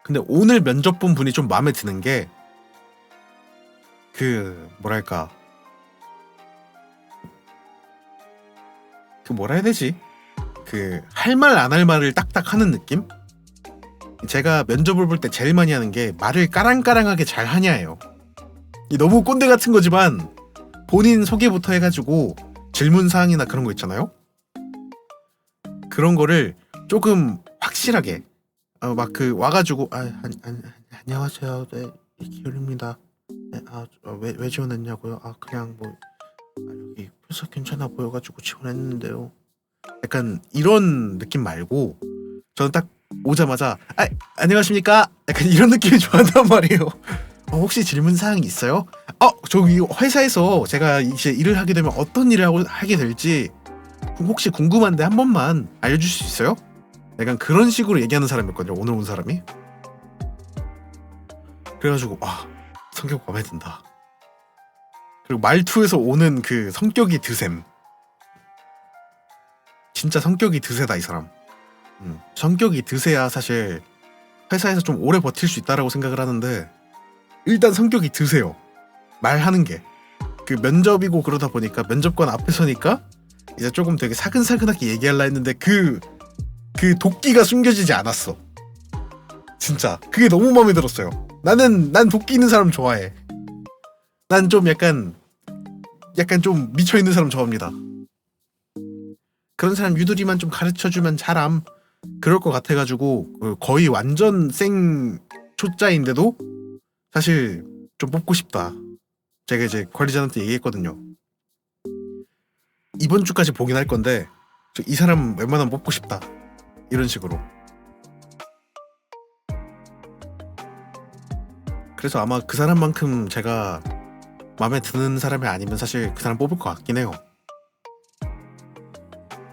근데 오늘 면접 본 분이 좀 마음에 드는 게 뭐랄까 뭐라 해야 되지? 할 말 안 할 말을 딱딱 하는 느낌? 제가 면접을 볼 때 제일 많이 하는 게 말을 까랑까랑하게 잘 하냐예요. 너무 꼰대 같은 거지만 본인 소개부터 해가지고 질문 사항이나 그런 거 있잖아요. 그런 거를 조금 확실하게 와가지고 안녕하세요. 네, 기울입니다. 네, 왜 지원했냐고요? 그냥 여기 회사 괜찮아 보여가지고 지원했는데요. 약간 이런 느낌 말고 저는 딱 오자마자 안녕하십니까? 약간 이런 느낌이 좋아한단 말이에요. 혹시 질문 사항이 있어요? 저기 회사에서 제가 이제 일을 하게 되면 어떤 일을 하게 될지 혹시 궁금한데 한 번만 알려줄 수 있어요? 약간 그런 식으로 얘기하는 사람이었거든요. 오늘 온 사람이. 그래가지고 성격 마음에 든다. 그리고 말투에서 오는 그 성격이 드셈. 진짜 성격이 드세다 이 사람. 성격이 드세야 사실 회사에서 좀 오래 버틸 수 있다라고 생각을 하는데 일단 성격이 드세요. 말하는 게. 면접이고 그러다 보니까 면접관 앞에 서니까 이제 조금 되게 사근사근하게 얘기하려 했는데 그 도끼가 숨겨지지 않았어. 진짜 그게 너무 마음에 들었어요. 난 도끼 있는 사람 좋아해. 난 좀 약간 좀 미쳐있는 사람 좋아합니다. 그런 사람 유두리만 좀 가르쳐주면 잘함. 그럴 것 같아가지고 거의 완전 초짜인데도 사실 좀 뽑고 싶다. 제가 이제 관리자한테 얘기했거든요. 이번 주까지 보긴 할 건데 이 사람 웬만하면 뽑고 싶다. 이런 식으로. 그래서 아마 그 사람만큼 제가 마음에 드는 사람이 아니면 사실 그 사람 뽑을 것 같긴 해요.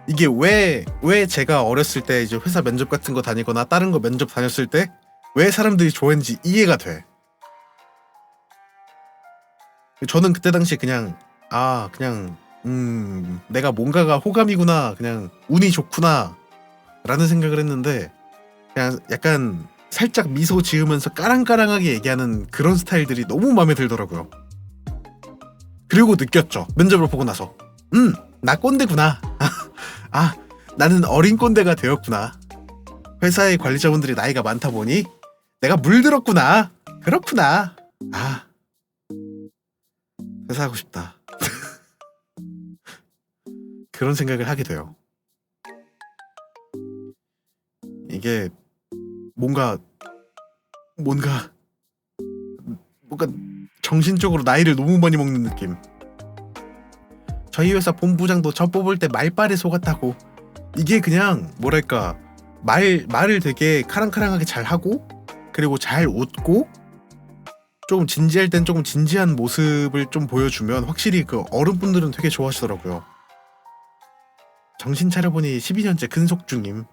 이게 왜 제가 어렸을 때 이제 회사 면접 같은 거 다니거나 다른 거 면접 다녔을 때 왜 사람들이 좋아했는지 이해가 돼. 저는 그때 당시 그냥 내가 뭔가가 호감이구나, 그냥 운이 좋구나 라는 생각을 했는데 그냥 약간 살짝 미소 지으면서 까랑까랑하게 얘기하는 그런 스타일들이 너무 마음에 들더라고요. 그리고 느꼈죠. 면접을 보고 나서 나 꼰대구나. 나는 어린 꼰대가 되었구나. 회사의 관리자분들이 나이가 많다 보니 내가 물들었구나. 그렇구나. 회사하고 싶다. 그런 생각을 하게 돼요. 이게 뭔가 정신적으로 나이를 너무 많이 먹는 느낌. 저희 회사 본부장도 저 뽑을 때 말빨에 속았다고. 이게 그냥 뭐랄까 말을 되게 카랑카랑하게 잘 하고 그리고 잘 웃고 조금 진지할 땐 조금 진지한 모습을 좀 보여주면 확실히 그 어른분들은 되게 좋아하시더라고요. 정신 차려보니 12년째 근속 중임.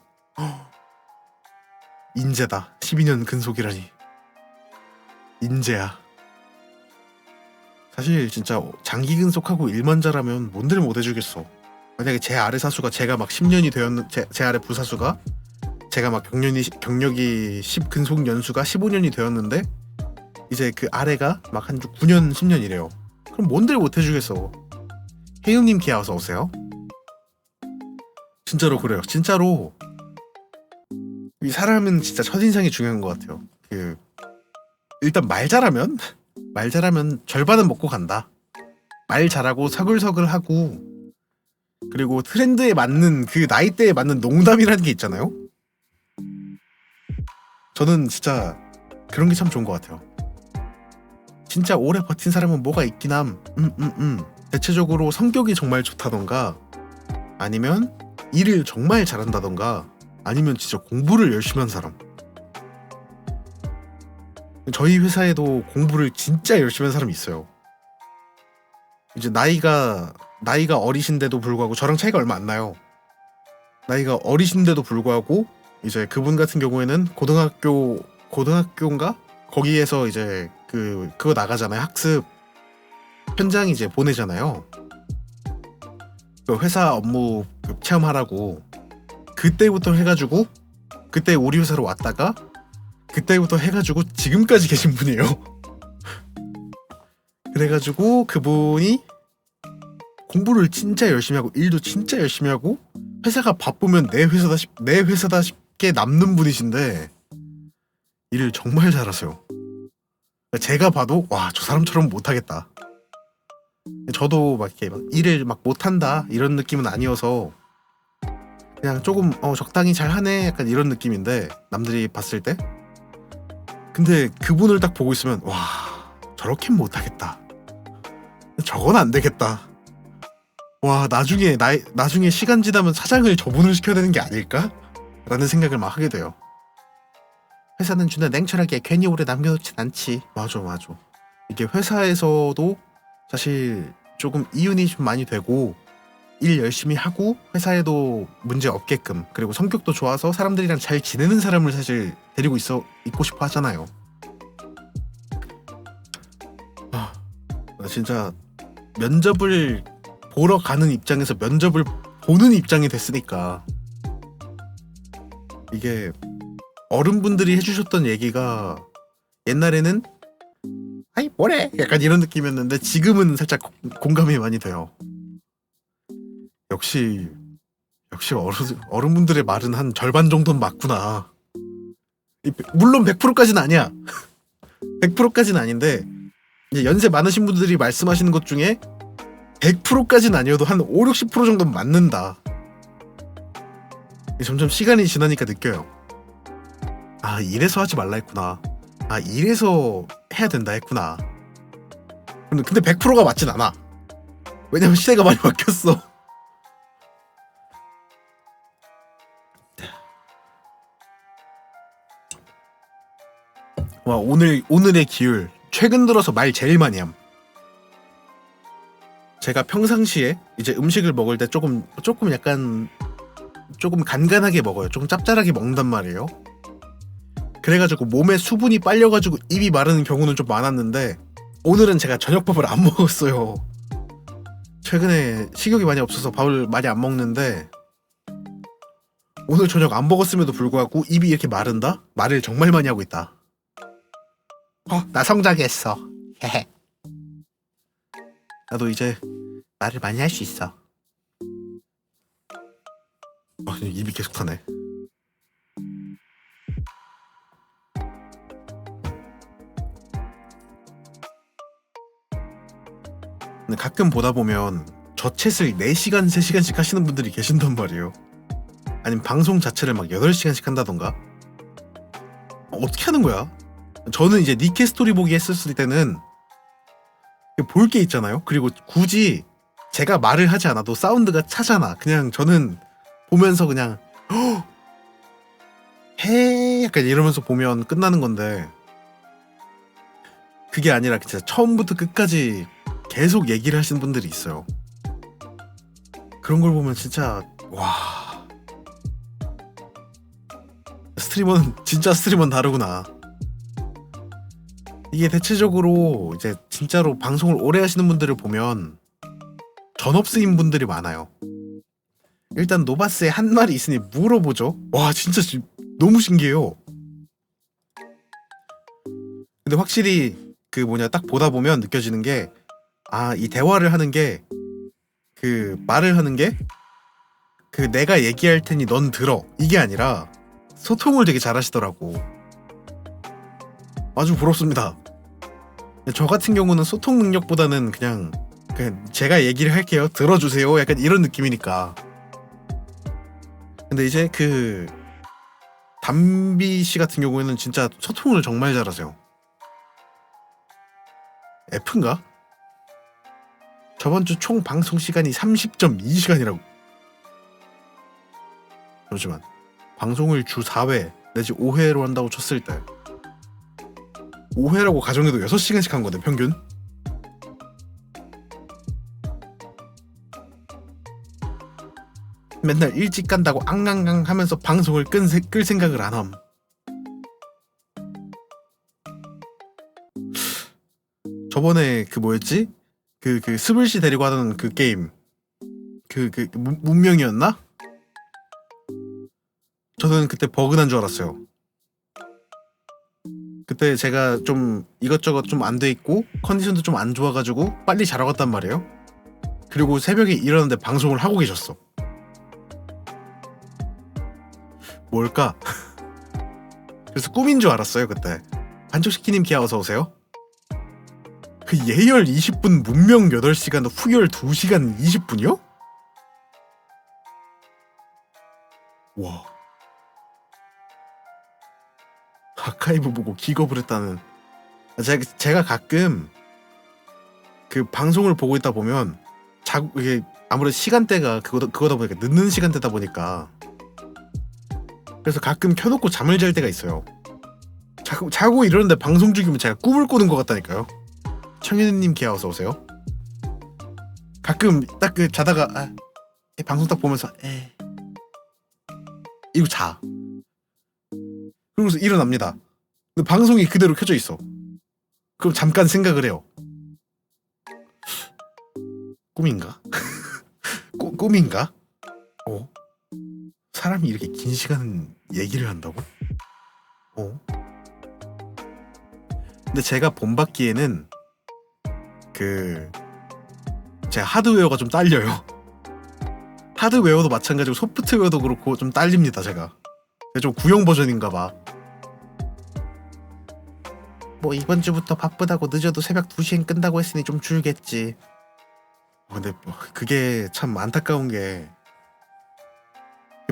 인재다. 12년 근속이라니. 인재야. 사실 진짜 장기 근속하고 일만 잘하면 뭔들 못 해주겠어. 만약에 제 아래 사수가 제가 막 10년이 되었는 제 아래 부사수가 제가 막 경력이 10 근속 연수가 15년이 되었는데 이제 그 아래가 막 한 9년 10년이래요. 그럼 뭔들 못 해주겠어. 혜윤님 기아 어서 오세요. 진짜로 그래요. 진짜로 이 사람은 진짜 첫인상이 중요한 것 같아요. 일단 말 잘하면 절반은 먹고 간다. 말 잘하고 서글서글하고 그리고 트렌드에 맞는 그 나이대에 맞는 농담이라는 게 있잖아요. 저는 진짜 그런 게 참 좋은 것 같아요. 진짜 오래 버틴 사람은 뭐가 있긴 함. 대체적으로 성격이 정말 좋다던가 아니면 일을 정말 잘한다던가 아니면 진짜 공부를 열심히 한 사람. 저희 회사에도 공부를 진짜 열심히 한 사람이 있어요. 이제 나이가 어리신데도 불구하고 저랑 차이가 얼마 안 나요. 나이가 어리신데도 불구하고 이제 그분 같은 경우에는 고등학교인가? 거기에서 이제 그거 나가잖아요. 학습 현장 이제 보내잖아요. 그 회사 업무 체험하라고. 그때부터 해가지고 그때 우리 회사로 왔다가 그때부터 해가지고 지금까지 계신 분이에요. 그래가지고 그분이 공부를 진짜 열심히 하고 일도 진짜 열심히 하고 회사가 바쁘면 내 회사다 싶게 남는 분이신데 일을 정말 잘하세요. 제가 봐도 와, 저 사람처럼 못하겠다. 저도 막 이렇게 일을 막 못한다 이런 느낌은 아니어서 그냥 조금 적당히 잘하네 약간 이런 느낌인데 남들이 봤을 때. 근데 그분을 딱 보고 있으면 와, 저렇게 못하겠다. 저건 안 되겠다. 와, 나중에 시간 지나면 사장을 저분을 시켜야 되는 게 아닐까? 라는 생각을 막 하게 돼요. 회사는 준아 냉철하게 괜히 오래 남겨놓진 않지. 맞아. 이게 회사에서도 사실 조금 이윤이 좀 많이 되고 일 열심히 하고 회사에도 문제 없게끔 그리고 성격도 좋아서 사람들이랑 잘 지내는 사람을 사실 데리고 있고 싶어 하잖아요. 나 진짜 면접을 보러 가는 입장에서 면접을 보는 입장이 됐으니까 이게 어른분들이 해주셨던 얘기가 옛날에는 아이 뭐래 약간 이런 느낌이었는데 지금은 살짝 공감이 많이 돼요. 역시 어른분들의 말은 한 절반 정도는 맞구나. 물론 100%까지는 아니야. 100%까지는 아닌데 이제 연세 많으신 분들이 말씀하시는 것 중에 100%까지는 아니어도 한 5, 60% 정도는 맞는다. 점점 시간이 지나니까 느껴요. 이래서 하지 말라 했구나. 아, 이래서 해야 된다 했구나. 근데 100%가 맞진 않아. 왜냐면 시대가 많이 바뀌었어. 와, 오늘의 기율 최근 들어서 말 제일 많이 함. 제가 평상시에 이제 음식을 먹을 때 조금 약간 조금 간간하게 먹어요. 조금 짭짤하게 먹는단 말이에요. 그래가지고 몸에 수분이 빨려가지고 입이 마르는 경우는 좀 많았는데 오늘은 제가 저녁밥을 안 먹었어요. 최근에 식욕이 많이 없어서 밥을 많이 안 먹는데 오늘 저녁 안 먹었음에도 불구하고 입이 이렇게 마른다? 말을 정말 많이 하고 있다. 나 성장했어. 헤헤. 나도 이제 말을 많이 할 수 있어. 입이 계속 타네. 근데 가끔 보다 보면 저챗을 4시간, 3시간씩 하시는 분들이 계신단 말이에요. 아니면 방송 자체를 막 8시간씩 한다던가. 어떻게 하는 거야? 저는 이제 니케 스토리 보기 했었을 때는 볼 게 있잖아요. 그리고 굳이 제가 말을 하지 않아도 사운드가 차잖아. 그냥 저는 보면서 그냥 해 약간 이러면서 보면 끝나는 건데 그게 아니라 진짜 처음부터 끝까지 계속 얘기를 하시는 분들이 있어요. 그런 걸 보면 진짜 와, 스트리머는 진짜 스트리머는 다르구나. 이게 대체적으로 이제 진짜로 방송을 오래 하시는 분들을 보면 전업스인 분들이 많아요. 일단 노바스에 한 말이 있으니 물어보죠. 와, 진짜 너무 신기해요. 근데 확실히 그 뭐냐 딱 보다 보면 느껴지는 게 이 대화를 하는 게 그 말을 하는 게 그 내가 얘기할 테니 넌 들어 이게 아니라 소통을 되게 잘하시더라고. 아주 부럽습니다. 저 같은 경우는 소통 능력보다는 그냥 제가 얘기를 할게요. 들어주세요. 약간 이런 느낌이니까. 근데 이제 그 담비 씨 같은 경우에는 진짜 소통을 정말 잘하세요. F인가? 저번 주 총 방송 시간이 30.2시간이라고. 잠시만. 방송을 주 4회 내지 5회로 한다고 쳤을 때 5회라고 가정해도 6시간씩 한 거네, 평균. 맨날 일찍 간다고 앙앙앙 하면서 방송을 끌 생각을 안 함. 저번에 그 뭐였지? 그 스블씨 데리고 하던 그 게임 문명이었나? 저는 그때 버그 난 줄 알았어요. 그때 제가 좀 이것저것 좀 안 돼 있고 컨디션도 좀 안 좋아가지고 빨리 자러 갔단 말이에요. 그리고 새벽에 일어났는데 방송을 하고 계셨어. 뭘까? 그래서 꿈인 줄 알았어요 그때. 반쪽시키님 기아 어서오세요. 그 예열 20분 문명 8시간 후열 2시간 20분이요? 와, 아카이브 보고 기겁을 했다는. 제가 가끔 그 방송을 보고 있다 보면 이게 아무래도 시간대가 그거다 보니까 늦는 시간대다 보니까 그래서 가끔 켜놓고 잠을 잘 때가 있어요. 자고 이러는데 방송 중이면 제가 꿈을 꾸는 것 같다니까요. 청현님 기아 어서 오세요. 가끔 딱 그 자다가 방송 딱 보면서 이러고 자. 그러면서 일어납니다. 근데 방송이 그대로 켜져 있어. 그럼 잠깐 생각을 해요. 꿈인가? 꿈인가? 사람이 이렇게 긴 시간 얘기를 한다고? 근데 제가 본받기에는 제 하드웨어가 좀 딸려요. 하드웨어도 마찬가지고 소프트웨어도 그렇고 좀 딸립니다. 제가 좀 구형 버전인가봐. 뭐 이번 주부터 바쁘다고 늦어도 새벽 2시엔 끈다고 했으니 좀 줄겠지. 근데 그게 참 안타까운 게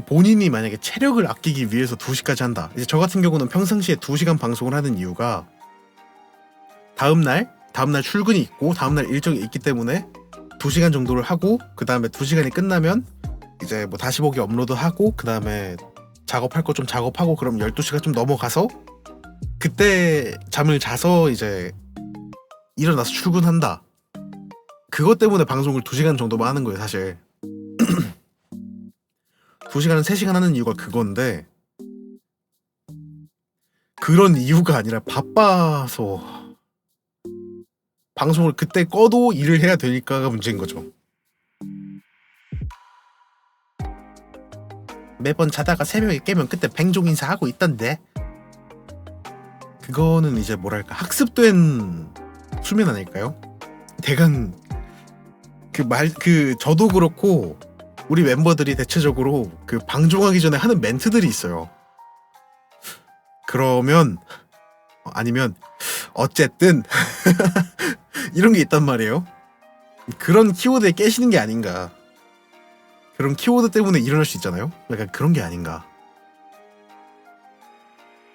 본인이 만약에 체력을 아끼기 위해서 2시까지 한다. 이제 저 같은 경우는 평상시에 2시간 방송을 하는 이유가 다음날 출근이 있고 다음날 일정이 있기 때문에 2시간 정도를 하고 그 다음에 2시간이 끝나면 이제 뭐 다시 보기 업로드하고 그 다음에 작업할 거 좀 작업하고 그럼 12시가 좀 넘어가서 그때 잠을 자서 이제 일어나서 출근한다. 그것 때문에 방송을 2시간 정도만 하는 거예요 사실. 2시간은 3시간 하는 이유가 그건데 그런 이유가 아니라 바빠서 방송을 그때 꺼도 일을 해야 되니까가 문제인 거죠. 매번 자다가 새벽에 깨면 그때 뱅종 인사하고 있던데 그거는 이제 뭐랄까 학습된 수면 아닐까요? 대강 저도 그렇고 우리 멤버들이 대체적으로 그 방종하기 전에 하는 멘트들이 있어요. 그러면 아니면 어쨌든 이런 게 있단 말이에요. 그런 키워드에 깨시는 게 아닌가. 그런 키워드 때문에 일어날 수 있잖아요. 약간 그런 게 아닌가.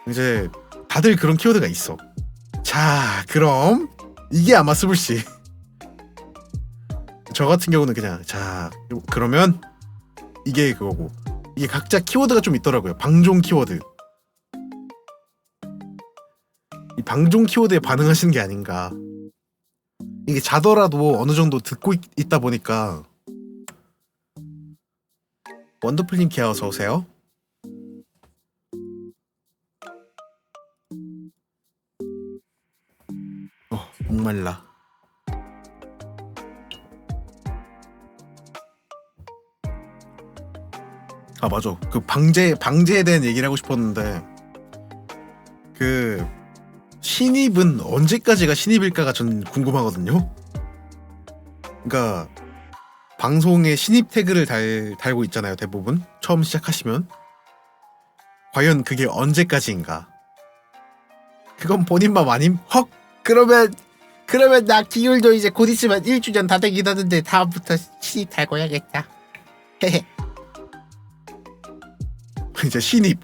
이제 다들 그런 키워드가 있어. 자, 그럼 이게 아마 스불씨. 저 같은 경우는 그냥 자, 그러면 이게 그거고. 이게 각자 키워드가 좀 있더라고요. 방종 키워드. 이 방종 키워드에 반응하시는 게 아닌가. 이게 자더라도 어느 정도 듣고 있다 보니까. 원더풀님 기아 어서 오세요. 목말라. 아 맞아. 그 방제에 대한 얘기를 하고 싶었는데 그 신입은 언제까지가 신입일까가 전 궁금하거든요. 그러니까 방송에 신입 태그를 달고 있잖아요. 대부분 처음 시작하시면 과연 그게 언제까지인가? 그건 본인 맘 아님? 헉! 그러면 나 기울도 이제 곧 있으면 1주년 다 되긴 하는데 다음부터 신입 달고 해야겠다. 헤헤. 이제 신입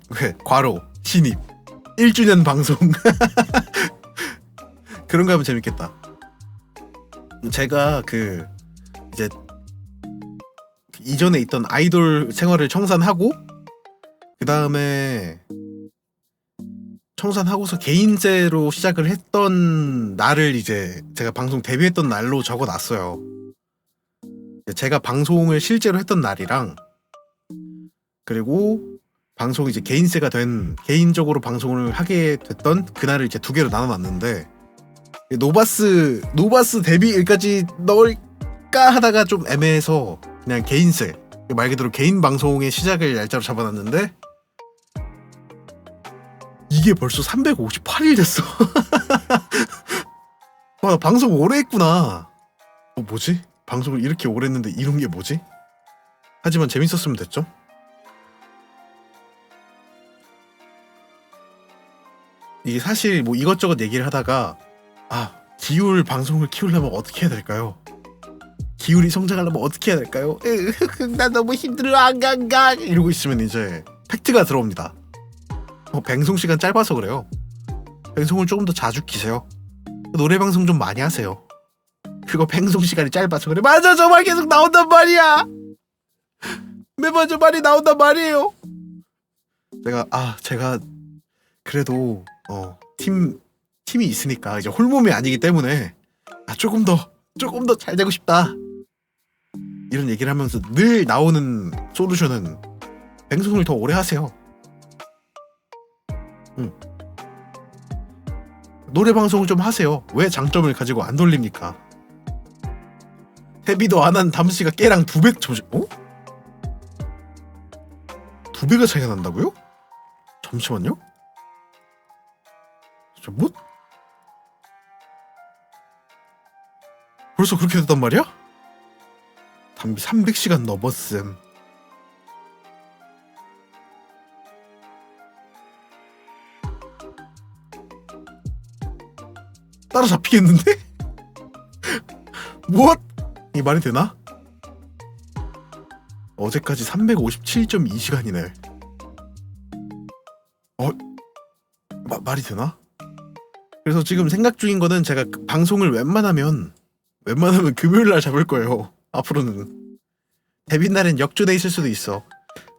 괄호 신입 1주년 방송 그런 거 하면 재밌겠다. 제가 그 이제 이전에 있던 아이돌 생활을 청산하고 그 다음에 청산하고서 개인제로 시작을 했던 날을 이제 제가 방송 데뷔했던 날로 적어놨어요. 제가 방송을 실제로 했던 날이랑 그리고 방송이 이제 개인적으로 방송을 하게 됐던 그날을 이제 2개로 나눠놨는데 노바스 데뷔일까지 넣을까 하다가 좀 애매해서 그냥 개인세 말 그대로 개인 방송의 시작을 날짜로 잡아놨는데 이게 벌써 358일 됐어. 와, 방송 오래 했구나. 뭐지? 방송을 이렇게 오래 했는데 이런 게 뭐지? 하지만 재밌었으면 됐죠? 이게 사실 뭐 이것저것 얘기를 하다가 기울 방송을 키우려면 어떻게 해야 될까요? 기울이 성장하려면 어떻게 해야 될까요? 나 너무 힘들어 안간가 이러고 있으면 이제 팩트가 들어옵니다. 방송 시간 짧아서 그래요. 방송을 조금 더 자주 키세요. 노래 방송 좀 많이 하세요. 그거 방송 시간이 짧아서 그래. 맞아, 저 말 계속 나온단 말이야. 매번 저 말이 나온단 말이에요. 제가 그래도 팀이 있으니까 이제 홀몸이 아니기 때문에 조금 더 잘 되고 싶다. 이런 얘기를 하면서 늘 나오는 솔루션은 방송을 더 오래 하세요. 노래 방송을 좀 하세요. 왜 장점을 가지고 안 돌립니까? 데뷔도 안 한 담씨가 깨랑 2배 어? 2배가 차이가 난다고요? 잠시만요. 뭐? 벌써 그렇게 됐단 말이야? 담비 300시간 넘었음. 따라잡히겠는데? 무엇? 이 말이 되나? 어제까지 357.2시간이네. 말이 되나? 그래서 지금 생각 중인 거는 제가 그 방송을 웬만하면 금요일날 잡을 거예요. 앞으로는. 데뷔 날은 역주돼 있을 수도 있어.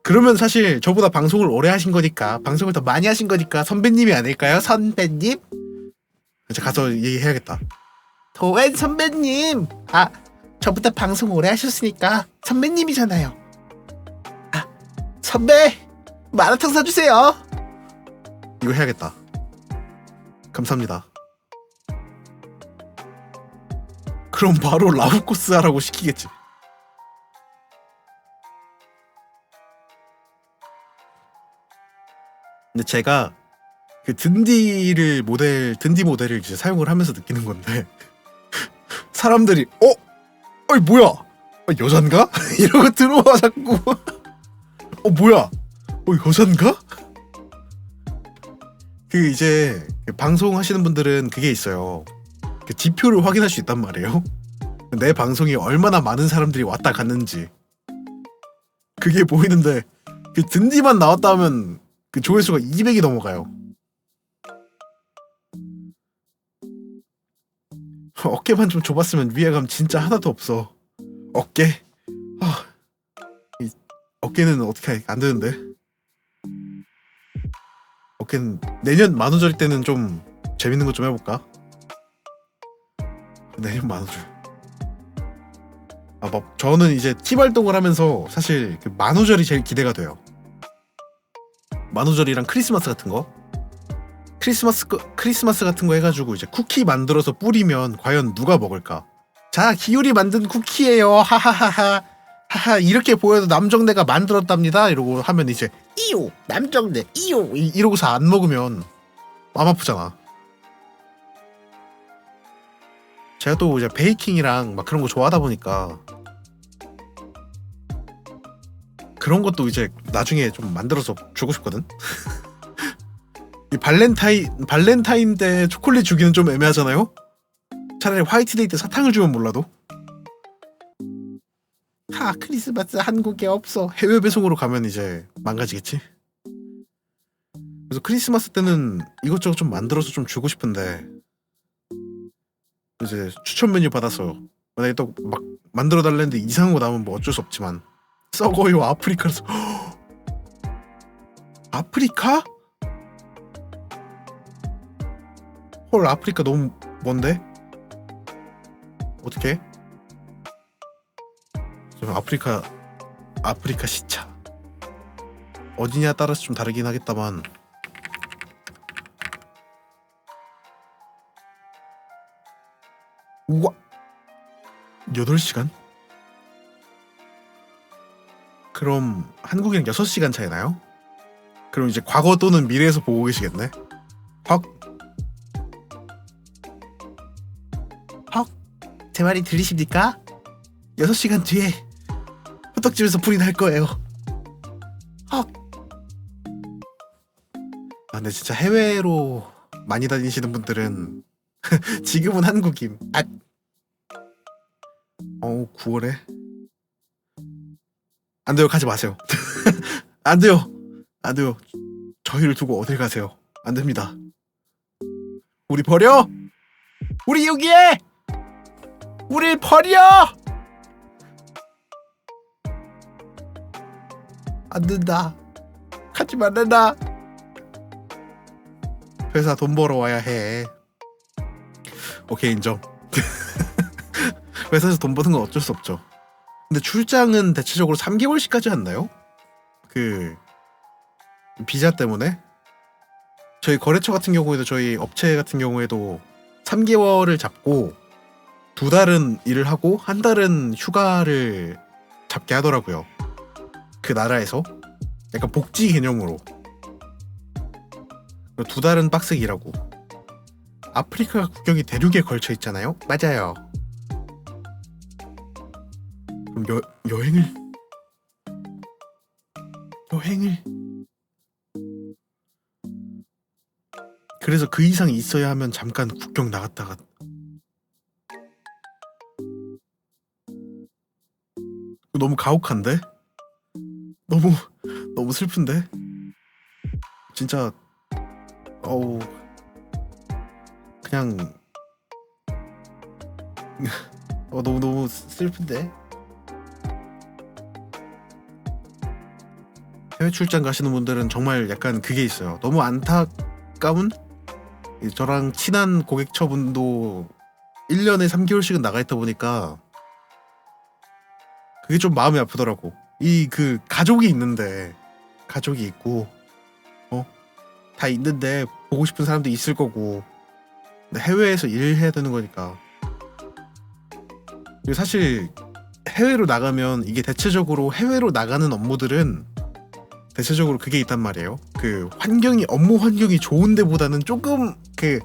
그러면 사실 저보다 방송을 오래 하신 거니까, 방송을 더 많이 하신 거니까 선배님이 아닐까요? 선배님? 이제 가서 얘기해야겠다. 도엔 선배님! 저보다 방송 오래 하셨으니까 선배님이잖아요. 선배! 마라탕 사주세요! 이거 해야겠다. 감사합니다. 그럼 바로 라브코스 하라고 시키겠지. 근데 제가 그 든디 모델을 이제 사용을 하면서 느끼는 건데 사람들이 아니 뭐야? 여잔가? 이러고 들어와 자꾸. 뭐야? 여잔가? 그 이제 그 방송 하시는 분들은 그게 있어요. 그 지표를 확인할 수 있단 말이에요. 내 방송에 얼마나 많은 사람들이 왔다 갔는지 그게 보이는데 그 든디만 나왔다 하면 그 조회수가 200이 넘어가요. 어깨만 좀 좁았으면 위화감 진짜 하나도 없어. 어깨? 어깨는 어떻게 안 되는데? 어깨는 내년 만우절 때는 좀 재밌는 거 좀 해볼까? 내년 만우절. 저는 이제 팀 활동을 하면서 사실 그 만우절이 제일 기대가 돼요. 만우절이랑 크리스마스 같은 거. 크리스마스 같은 거 해가지고 이제 쿠키 만들어서 뿌리면 과연 누가 먹을까? 자, 기율이 만든 쿠키예요. 하하하하. 하하, 이렇게 보여도 남정네가 만들었답니다. 이러고 하면 이제 이요 남정네 이요 이러고서 안 먹으면 마음 아프잖아. 제가 또 이제 베이킹이랑 막 그런 거 좋아하다 보니까 그런 것도 이제 나중에 좀 만들어서 주고 싶거든. 이 발렌타인데 초콜릿 주기는 좀 애매하잖아요. 차라리 화이트데이 때 사탕을 주면 몰라도. 크리스마스 한국에 없어. 해외 배송으로 가면 이제 망가지겠지. 그래서 크리스마스 때는 이것저것 좀 만들어서 좀 주고 싶은데 이제 추천 메뉴 받아서 만약에 또 막 만들어 달랬는데 이상한 거 나오면 뭐 어쩔 수 없지만 썩어요. 아프리카에서. 아프리카? 헐, 아프리카 너무 먼데? 어떡해? 아프리카 시차 어디냐 따라서 좀 다르긴 하겠다만 우와 8시간? 그럼 한국이랑 6시간 차이 나요? 그럼 이제 과거 또는 미래에서 보고 계시겠네? 헉 제 말이 들리십니까? 6시간 뒤에 호떡집에서 불이 날 거예요. 근데 진짜 해외로 많이 다니시는 분들은 지금은 한국임. 9월에? 안 돼요. 가지 마세요. 안 돼요. 저희를 두고 어딜 가세요. 안 됩니다. 우리 버려! 우리 여기에! 우릴 버려! 안 된다. 가지 말아라. 회사 돈 벌어 와야 해. 오케이, 인정. 회사에서 돈 버는 건 어쩔 수 없죠. 근데 출장은 대체적으로 3개월씩까지 한나요? 그 비자 때문에? 저희 거래처 같은 경우에도 저희 업체 같은 경우에도 3개월을 잡고 2달은 일을 하고 1달은 휴가를 잡게 하더라고요. 그 나라에서 약간 복지 개념으로 2달은 빡세게 일하고. 아프리카 국경이 대륙에 걸쳐 있잖아요? 맞아요. 그럼 여행을 그래서 그 이상 있어야 하면 잠깐 국경 나갔다가. 너무 가혹한데? 너무 너무 슬픈데 진짜. 어우 그냥 너무 슬픈데. 해외 출장 가시는 분들은 정말 약간 그게 있어요. 너무 안타까운. 저랑 친한 고객처분도 1년에 3개월씩은 나가 있다 보니까 그게 좀 마음이 아프더라고. 이 그 가족이 있고 다 있는데 보고 싶은 사람도 있을 거고, 근데 해외에서 일해야 되는 거니까. 그리고 사실 해외로 나가면 이게 대체적으로 해외로 나가는 업무들은 대체적으로 그게 있단 말이에요. 그 업무 환경이 좋은 데보다는 조금 그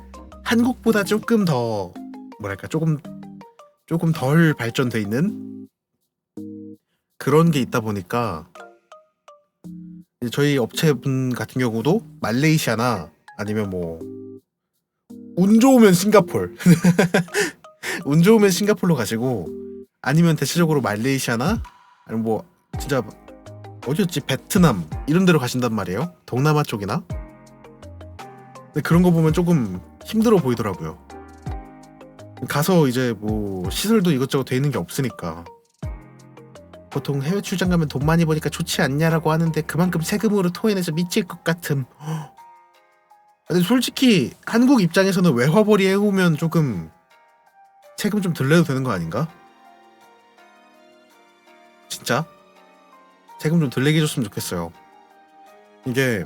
한국보다 조금 더 뭐랄까 조금 덜 발전돼 있는 그런 게 있다 보니까 저희 업체분 같은 경우도 말레이시아나 아니면 뭐 운 좋으면 싱가폴 운 좋으면 싱가폴로 가시고, 아니면 대체적으로 말레이시아나 아니면 뭐 진짜 어디였지, 베트남 이런 데로 가신단 말이에요. 동남아 쪽이나. 근데 그런 거 보면 조금 힘들어 보이더라고요. 가서 이제 뭐 시설도 이것저것 돼 있는 게 없으니까. 보통 해외 출장 가면 돈 많이 버니까 좋지 않냐라고 하는데 그만큼 세금으로 토해내서 미칠 것 같음. 근데 솔직히 한국 입장에서는 외화벌이 해오면 조금 세금 좀 덜 내도 되는 거 아닌가? 진짜? 세금 좀 덜 내게 해줬으면 좋겠어요. 이게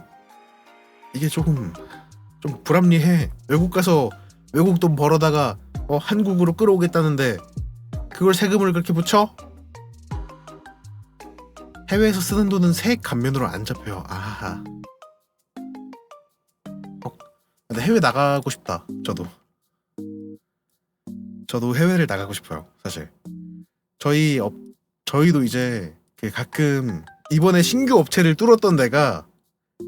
조금 좀 불합리해. 외국 가서 외국 돈 벌어다가 한국으로 끌어오겠다는데 그걸 세금을 그렇게 붙여? 해외에서 쓰는 돈은 세액 감면으로 안 잡혀요. 아하. 근데 해외 나가고 싶다. 저도 해외를 나가고 싶어요. 사실 저희도 이제 가끔 이번에 신규 업체를 뚫었던 데가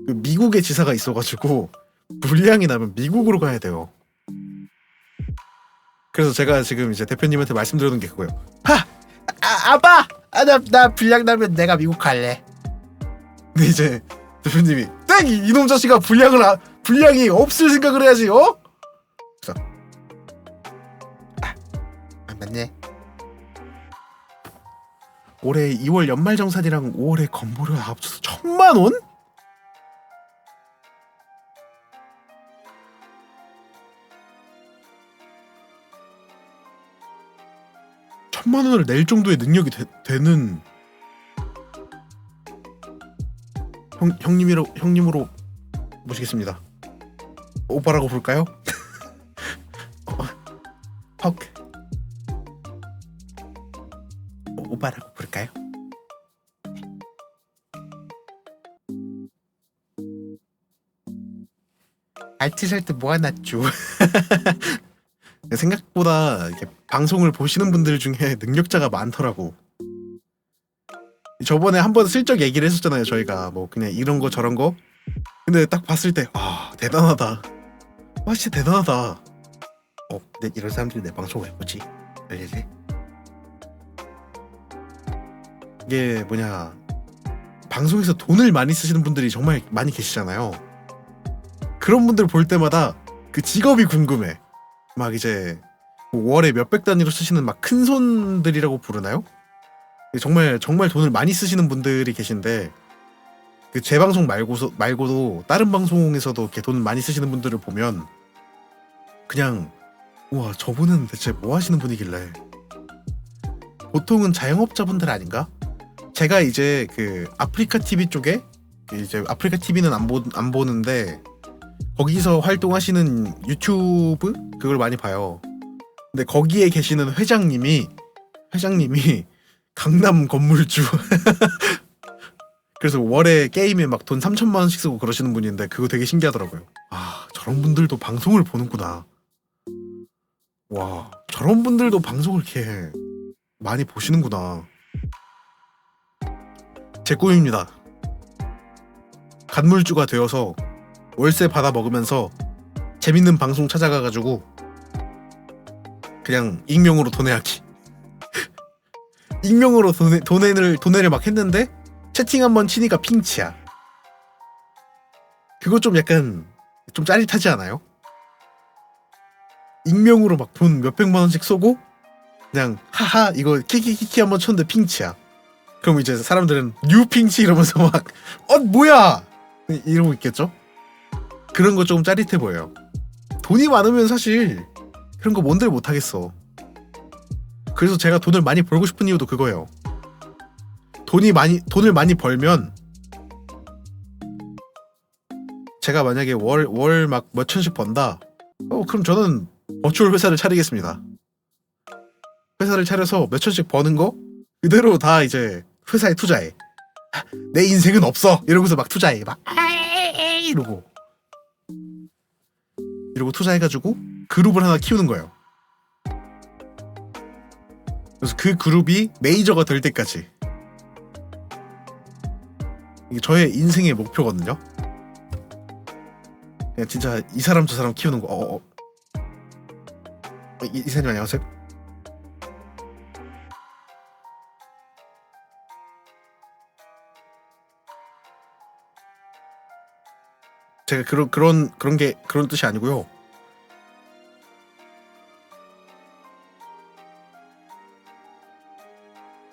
그 미국에 지사가 있어가지고 불량이 나면 미국으로 가야 돼요. 그래서 제가 지금 이제 대표님한테 말씀드리는 게 그거예요. 아빠! 나 불량 나면 내가 미국 갈래. 근데 이제 대표님이 땡! 이놈 자식아, 불량이 없을 생각을 해야지. 그래서 맞네. 올해 2월 연말정산이랑 5월에 건보료 합쳐서 1,000,000원? 천만원을 낼 정도의 능력이 되는 형님으로 모시겠습니다. 오빠라고 부를까요? 오빠라고 부를까요? 알뜰살뜰 모아놨죠. 생각보다 이렇게 방송을 보시는 분들 중에 능력자가 많더라고. 저번에 한번 슬쩍 얘기를 했었잖아요. 저희가 뭐 그냥 이런 거 저런 거. 근데 딱 봤을 때 대단하다. 진짜 대단하다. 근데 이런 사람들이 내 방송을 왜 보지? 알지? 이게 뭐냐, 방송에서 돈을 많이 쓰시는 분들이 정말 많이 계시잖아요. 그런 분들 볼 때마다 그 직업이 궁금해. 막 이제 월에 몇백 단위로 쓰시는 막 큰손들이라고 부르나요? 정말 돈을 많이 쓰시는 분들이 계신데, 그 제 방송 말고도 다른 방송에서도 이렇게 돈을 많이 쓰시는 분들을 보면 그냥 우와, 저분은 대체 뭐 하시는 분이길래. 보통은 자영업자분들 아닌가? 제가 이제 그 아프리카 TV 쪽에, 이제 아프리카 TV는 안 보는데 거기서 활동하시는 유튜브 그걸 많이 봐요. 근데 거기에 계시는 회장님이 강남 건물주. 그래서 월에 게임에 막 돈 3,000,000원씩 쓰고 그러시는 분인데 그거 되게 신기하더라고요. 저런 분들도 방송을 보는구나. 와, 저런 분들도 방송을 이렇게 많이 보시는구나. 제 꿈입니다. 간물주가 되어서 월세 받아 먹으면서 재밌는 방송 찾아가가지고 그냥 익명으로 도내하기. 익명으로 도내를 막 했는데 채팅 한번 치니까 핑치야. 그거 좀 약간 좀 짜릿하지 않아요? 익명으로 막 돈 몇백만 원씩 쏘고 그냥 하하 이거 키키키키 한번 쳤는데 핑치야. 그럼 이제 사람들은 뉴 핑치 이러면서 막 뭐야 이러고 있겠죠? 그런 거 조금 짜릿해 보여요. 돈이 많으면 사실 그런 거 뭔들 못하겠어. 그래서 제가 돈을 많이 벌고 싶은 이유도 그거예요. 돈을 많이 벌면 제가 만약에 월 막 몇천씩 번다. 그럼 저는 버추얼 회사를 차리겠습니다. 회사를 차려서 몇천씩 버는 거 그대로 다 이제 회사에 투자해. 내 인생은 없어 이러고서 막 투자해. 막 이러고 투자해가지고 그룹을 하나 키우는 거예요. 그래서 그 그룹이 메이저가 될 때까지. 이게 저의 인생의 목표거든요. 그냥 진짜 이 사람 저 사람 키우는 거. 이사님 안녕하세요. 제가 그런 뜻이 아니고요.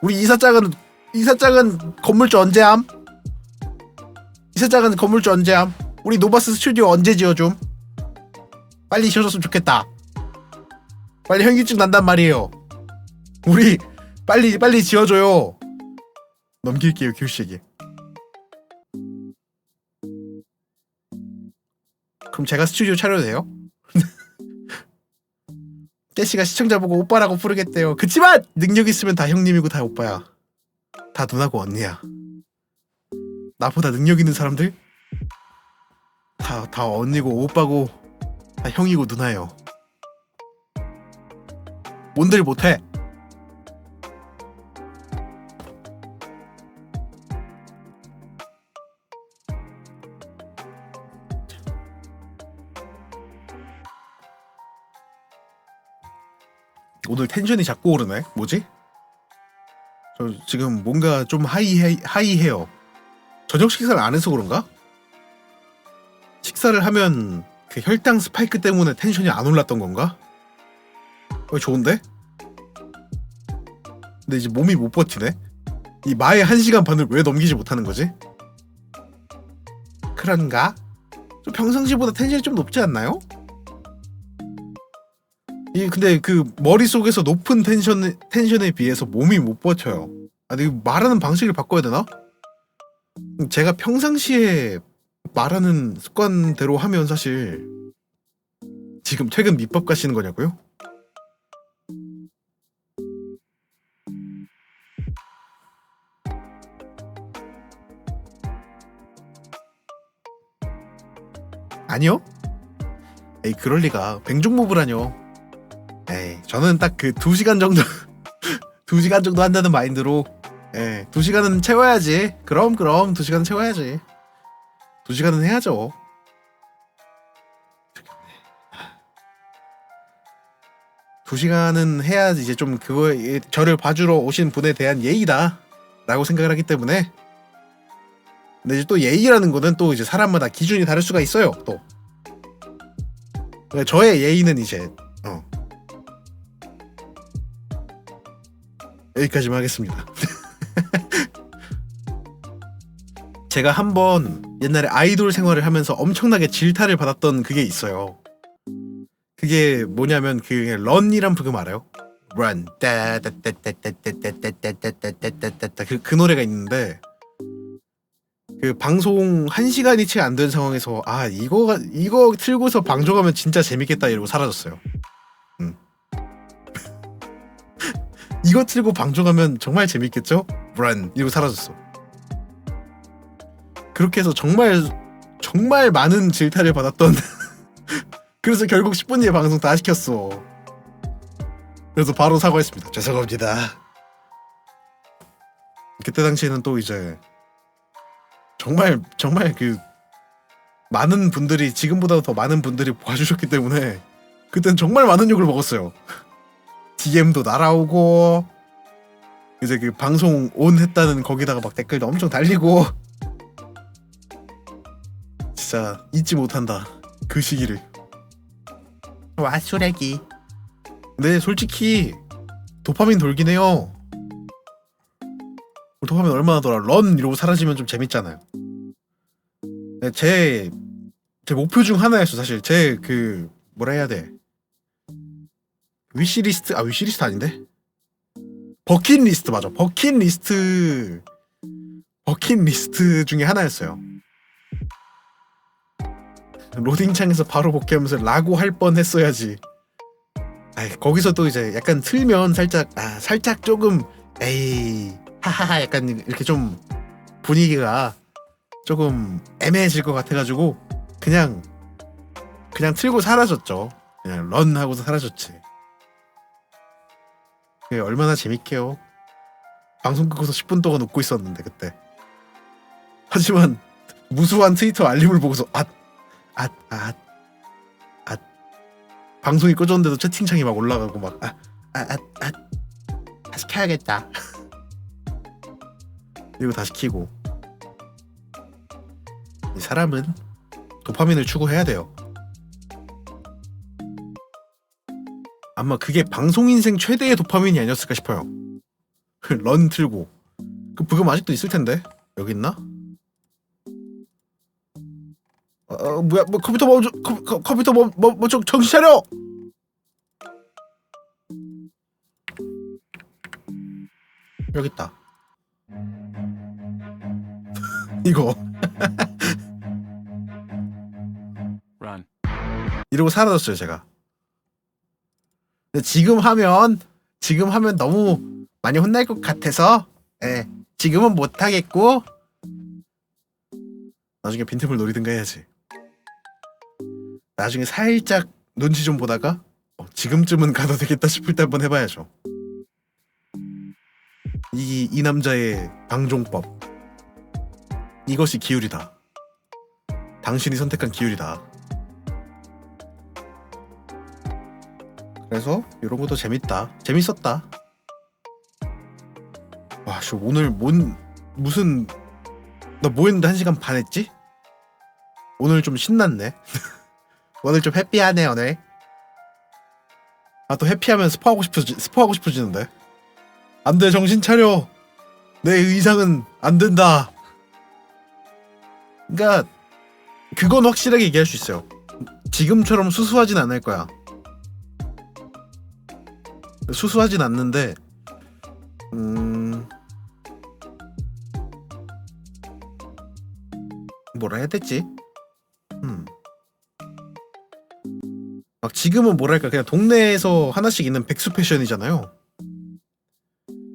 우리 이사장은 건물주 언제함? 이사장은 건물주 언제함? 우리 노바스 스튜디오 언제 지어줌? 빨리 지어줬으면 좋겠다. 빨리 현기증 난단 말이에요. 우리 빨리 지어줘요. 넘길게요 교식이. 그럼 제가 스튜디오 차려도 돼요? 깨씨가 시청자 보고 오빠라고 부르겠대요. 그치만 능력 있으면 다 형님이고 다 오빠야. 다 누나고 언니야. 나보다 능력 있는 사람들 다 언니고 오빠고 다 형이고 누나예요. 뭔들 못해. 오늘 텐션이 자꾸 오르네. 뭐지? 저 지금 뭔가 좀 하이해요. 저녁 식사를 안 해서 그런가? 식사를 하면 그 혈당 스파이크 때문에 텐션이 안 올랐던 건가? 좋은데? 근데 이제 몸이 못 버티네? 이 마의 1시간 반을 왜 넘기지 못하는 거지? 그런가? 좀 평상시보다 텐션이 좀 높지 않나요? 근데 그 머릿속에서 높은 텐션에 비해서 몸이 못 버텨요. 근데 말하는 방식을 바꿔야 되나? 제가 평상시에 말하는 습관대로 하면 사실 지금 퇴근 밑밥 가시는 거냐고요? 아니요? 에이 그럴 리가. 뱅종모브라뇨. 에이 저는 딱 그 2시간 정도 2시간 정도 한다는 마인드로 2시간은 채워야지. 그럼 2시간은 채워야지. 2시간은 해야죠. 2시간은 해야지 이제 좀 그거에 저를 봐주러 오신 분에 대한 예의다 라고 생각을 하기 때문에. 근데 이제 또 예의라는 거는 또 이제 사람마다 기준이 다를 수가 있어요. 또 저의 예의는 이제 여기까지만 하겠습니다. 제가 한번 옛날에 아이돌 생활을 하면서 엄청나게 질타를 받았던 그게 있어요. 그게 뭐냐면 그 런이란 부금 알아요? 런 그 노래가 있는데 그 방송 1시간이 채 안 된 상황에서 이거 틀고서 방송하면 진짜 재밌겠다 이러고 사라졌어요. 이거 틀고 방송하면 정말 재밌겠죠? 런 이러고 사라졌어. 그렇게 해서 정말 많은 질타를 받았던 그래서 결국 10분 뒤에 방송 다 시켰어. 그래서 바로 사과했습니다. 죄송합니다. 그때 당시에는 또 이제 정말 그 많은 분들이 지금보다 더 많은 분들이 봐주셨기 때문에 그때는 정말 많은 욕을 먹었어요. DM도 날아오고 이제 그 방송 온 했다는 거기다가 막 댓글도 엄청 달리고 진짜 잊지 못한다 그 시기를. 와 쓰레기. 근데 솔직히 도파민 돌긴 해요. 도파민 얼마나 돌아. 런 이러고 사라지면 좀 재밌잖아요. 제 목표 중 하나였어 사실. 제 그 뭐라 해야 돼, 위시리스트, 위시리스트 아닌데, 버킷리스트. 맞아, 버킷리스트 중에 하나였어요. 로딩창에서 바로 복귀하면서 라고 할 뻔 했어야지. 거기서 또 이제 약간 틀면 살짝 조금 에이 하하하 약간 이렇게 좀 분위기가 조금 애매해질 것 같아가지고 그냥 틀고 사라졌죠. 그냥 런 하고서 사라졌지. 그게 얼마나 재밌게요. 방송 끄고서 10분 동안 웃고 있었는데 그때. 하지만 무수한 트위터 알림을 보고서 방송이 꺼졌는데도 채팅창이 막 올라가고 막 다시 켜야겠다. 그리고 다시 켜고. 이 사람은 도파민을 추구해야 돼요. 아마 그게 방송 인생 최대의 도파민이 아니었을까 싶어요. 런 틀고. 그 부금 아직도 있을 텐데. 여기 있나? 뭐야, 컴퓨터 컴퓨터 정신 차려! 여기 있다. 이거. 이러고 사라졌어요 제가. 근데 지금 하면 너무 많이 혼날 것 같아서 지금은 못 하겠고 나중에 빈틈을 노리든가 해야지. 나중에 살짝 눈치 좀 보다가 지금쯤은 가도 되겠다 싶을 때 한번 해봐야죠. 이 남자의 방종법, 이것이 기울이다. 당신이 선택한 기울이다. 그래서 이런 것도 재밌었다. 와, 오늘 무슨 나 뭐 했는데 1시간 반 했지? 오늘 좀 신났네. 오늘 좀 해피하네 오늘. 또 해피하면 스포하고 싶어지는데. 안돼, 정신 차려. 내 의상은 안 된다. 그러니까 그건 확실하게 얘기할 수 있어요. 지금처럼 수수하진 않을 거야. 수수하진 않는데 뭐라 해야 되지? 막 지금은 뭐랄까 그냥 동네에서 하나씩 있는 백수 패션이잖아요.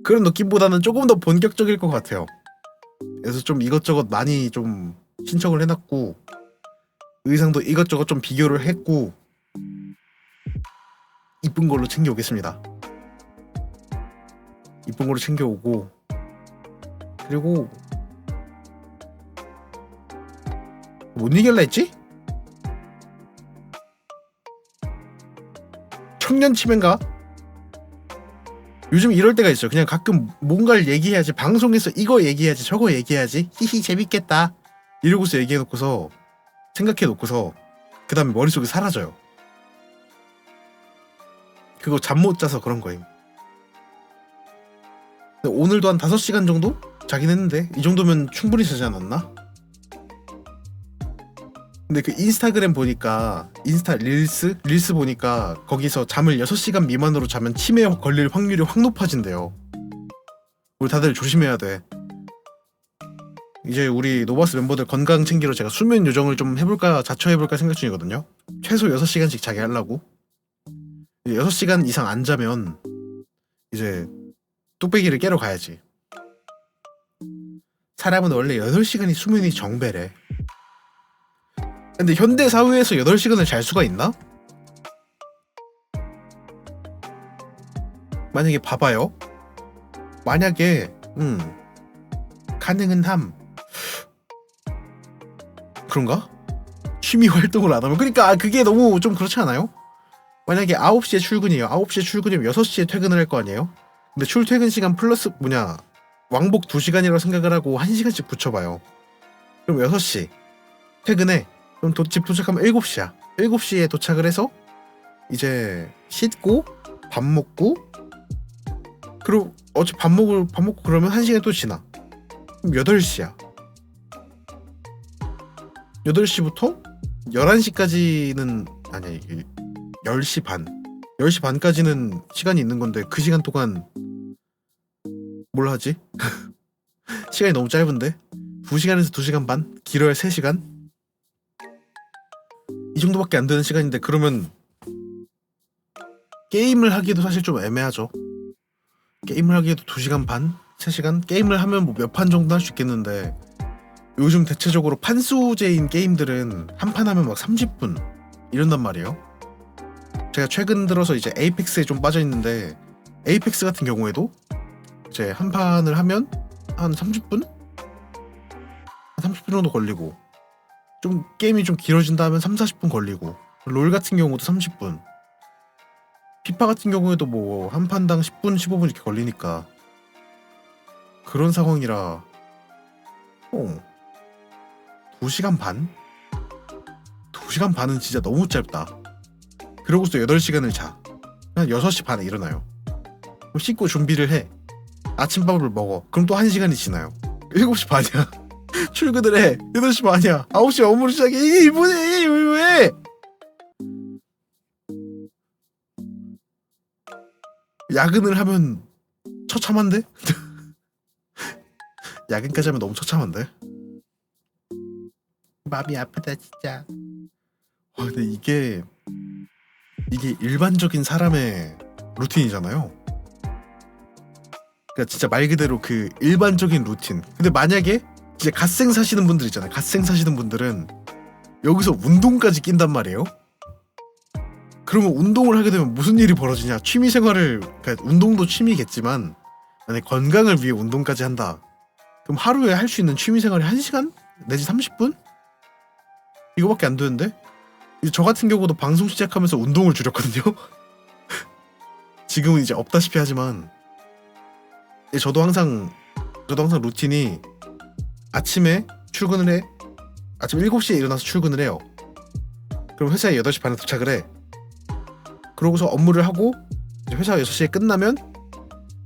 그런 느낌보다는 조금 더 본격적일 것 같아요. 그래서 좀 이것저것 많이 좀 신청을 해놨고 의상도 이것저것 좀 비교를 했고 이쁜 걸로 챙겨오겠습니다. 이쁜 걸로 챙겨오고, 그리고 뭔 얘기할라 했지? 청년 치매인가? 요즘 이럴 때가 있어요. 그냥 가끔 뭔가를 얘기해야지, 방송에서 이거 얘기해야지 저거 얘기해야지 히히 재밌겠다 이러고서 얘기해놓고서 생각해놓고서 그 다음에 머릿속에 사라져요. 그거 잠 못 자서 그런 거임. 오늘도 한 5시간 정도 자긴 했는데 이 정도면 충분히 자지 않았나? 근데 그 인스타그램 보니까, 인스타 릴스 보니까 거기서 잠을 6시간 미만으로 자면 치매에 걸릴 확률이 확 높아진대요. 우리 다들 조심해야 돼. 이제 우리 노바스 멤버들 건강 챙기러 제가 수면 요정을 좀 해볼까 자처해볼까 생각 중이거든요. 최소 6시간씩 자게 하려고. 6시간 이상 안 자면 이제 뚝배기를 깨러 가야지. 사람은 원래 8시간이 수면이 정배래. 근데 현대 사회에서 8시간을 잘 수가 있나? 만약에 봐봐요. 만약에 가능은 함. 그런가? 취미 활동을 안 하면, 그러니까 그게 너무 좀 그렇지 않아요? 만약에 9시에 출근이에요. 9시에 출근이면 6시에 퇴근을 할 거 아니에요? 근데 출퇴근 시간 플러스 왕복 2시간이라고 생각을 하고 1시간씩 붙여봐요. 그럼 6시 퇴근해. 그럼 집 도착하면 7시야. 7시에 도착을 해서 이제 씻고 밥 먹고, 그리고 밥 먹고 그러면 1시간 또 지나. 그럼 8시야. 8시부터 11시까지는 아니 10시 반. 10시 반까지는 시간이 있는 건데 그 시간 동안 뭘 하지? 시간이 너무 짧은데? 2시간에서 2시간 반? 길어야 3시간? 이 정도밖에 안 되는 시간인데 그러면 게임을 하기도 사실 좀 애매하죠. 게임을 하기에도 2시간 반? 3시간? 게임을 하면 뭐 몇 판 정도 할 수 있겠는데 요즘 대체적으로 판수제인 게임들은 한 판 하면 막 30분 이런단 말이에요. 제가 최근 들어서 이제 에이펙스에 좀 빠져있는데 에이펙스 같은 경우에도 이제 한 판을 하면 한 30분? 한 30분 정도 걸리고, 좀 게임이 좀 길어진다 하면 30-40분 걸리고, 롤 같은 경우도 30분, 피파 같은 경우에도 뭐 한 판당 10분, 15분 이렇게 걸리니까 그런 상황이라 2시간 반? 2시간 반은 진짜 너무 짧다. 그러고서 8시간을 자. 한 6시 반에 일어나요. 그럼 씻고 준비를 해. 아침밥을 먹어. 그럼 또 1시간이 지나요. 7시 반이야. 출근을 해. 8시 반이야. 9시에 업무를 시작해. 이게 뭐지? 왜? 야근을 하면 처참한데? 야근까지 하면 너무 처참한데? 마음이 아프다 진짜. 근데 이게 일반적인 사람의 루틴이잖아요. 그러니까 진짜 말 그대로 그 일반적인 루틴. 근데 만약에 이제 갓생 사시는 분들 있잖아요. 갓생 사시는 분들은 여기서 운동까지 낀단 말이에요. 그러면 운동을 하게 되면 무슨 일이 벌어지냐? 취미생활을, 그러니까 운동도 취미겠지만 만약 건강을 위해 운동까지 한다. 그럼 하루에 할 수 있는 취미생활이 1시간? 내지 30분? 이거밖에 안 되는데? 이제 저 같은 경우도 방송 시작하면서 운동을 줄였거든요. 지금은 이제 없다시피 하지만 저도 항상 루틴이 아침에 출근을 해. 아침 7시에 일어나서 출근을 해요. 그럼 회사에 8시 반에 도착을 해. 그러고서 업무를 하고 이제 회사 6시에 끝나면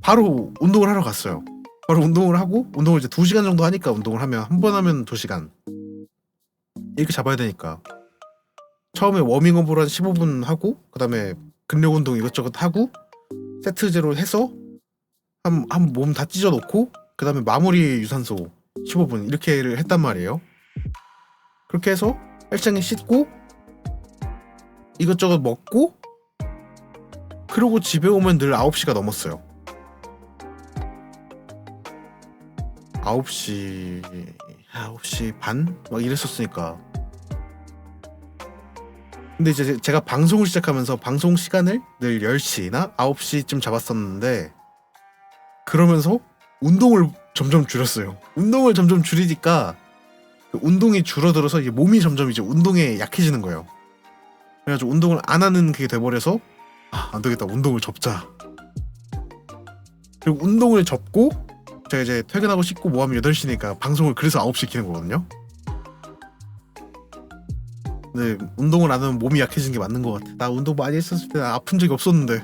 바로 운동을 하러 갔어요. 바로 운동을 하고, 운동을 이제 2시간 정도 하니까, 운동을 하면 한 번 하면 2시간 이렇게 잡아야 되니까 처음에 워밍업으로 한 15분 하고, 그 다음에 근력 운동 이것저것 하고 세트제로 해서 한 몸 다 찢어 놓고, 그 다음에 마무리 유산소 15분 이렇게를 했단 말이에요. 그렇게 해서 일장에 씻고 이것저것 먹고, 그러고 집에 오면 늘 9시가 넘었어요. 9시 반? 막 이랬었으니까. 근데 이제 제가 방송을 시작하면서 방송 시간을 늘 10시나 9시쯤 잡았었는데, 그러면서 운동을 점점 줄였어요. 운동을 점점 줄이니까 운동이 줄어들어서 이게 몸이 점점 이제 운동에 약해지는 거예요. 그래가지고 운동을 안 하는 그게 돼버려서 안 되겠다, 운동을 접자. 그리고 운동을 접고 제가 이제 퇴근하고 씻고 뭐하면 8시니까 방송을 그래서 9시 키는 거거든요. 근데 운동을 안 하면 몸이 약해지는 게 맞는 것 같아. 나 운동 많이 했었을 때 아픈 적이 없었는데.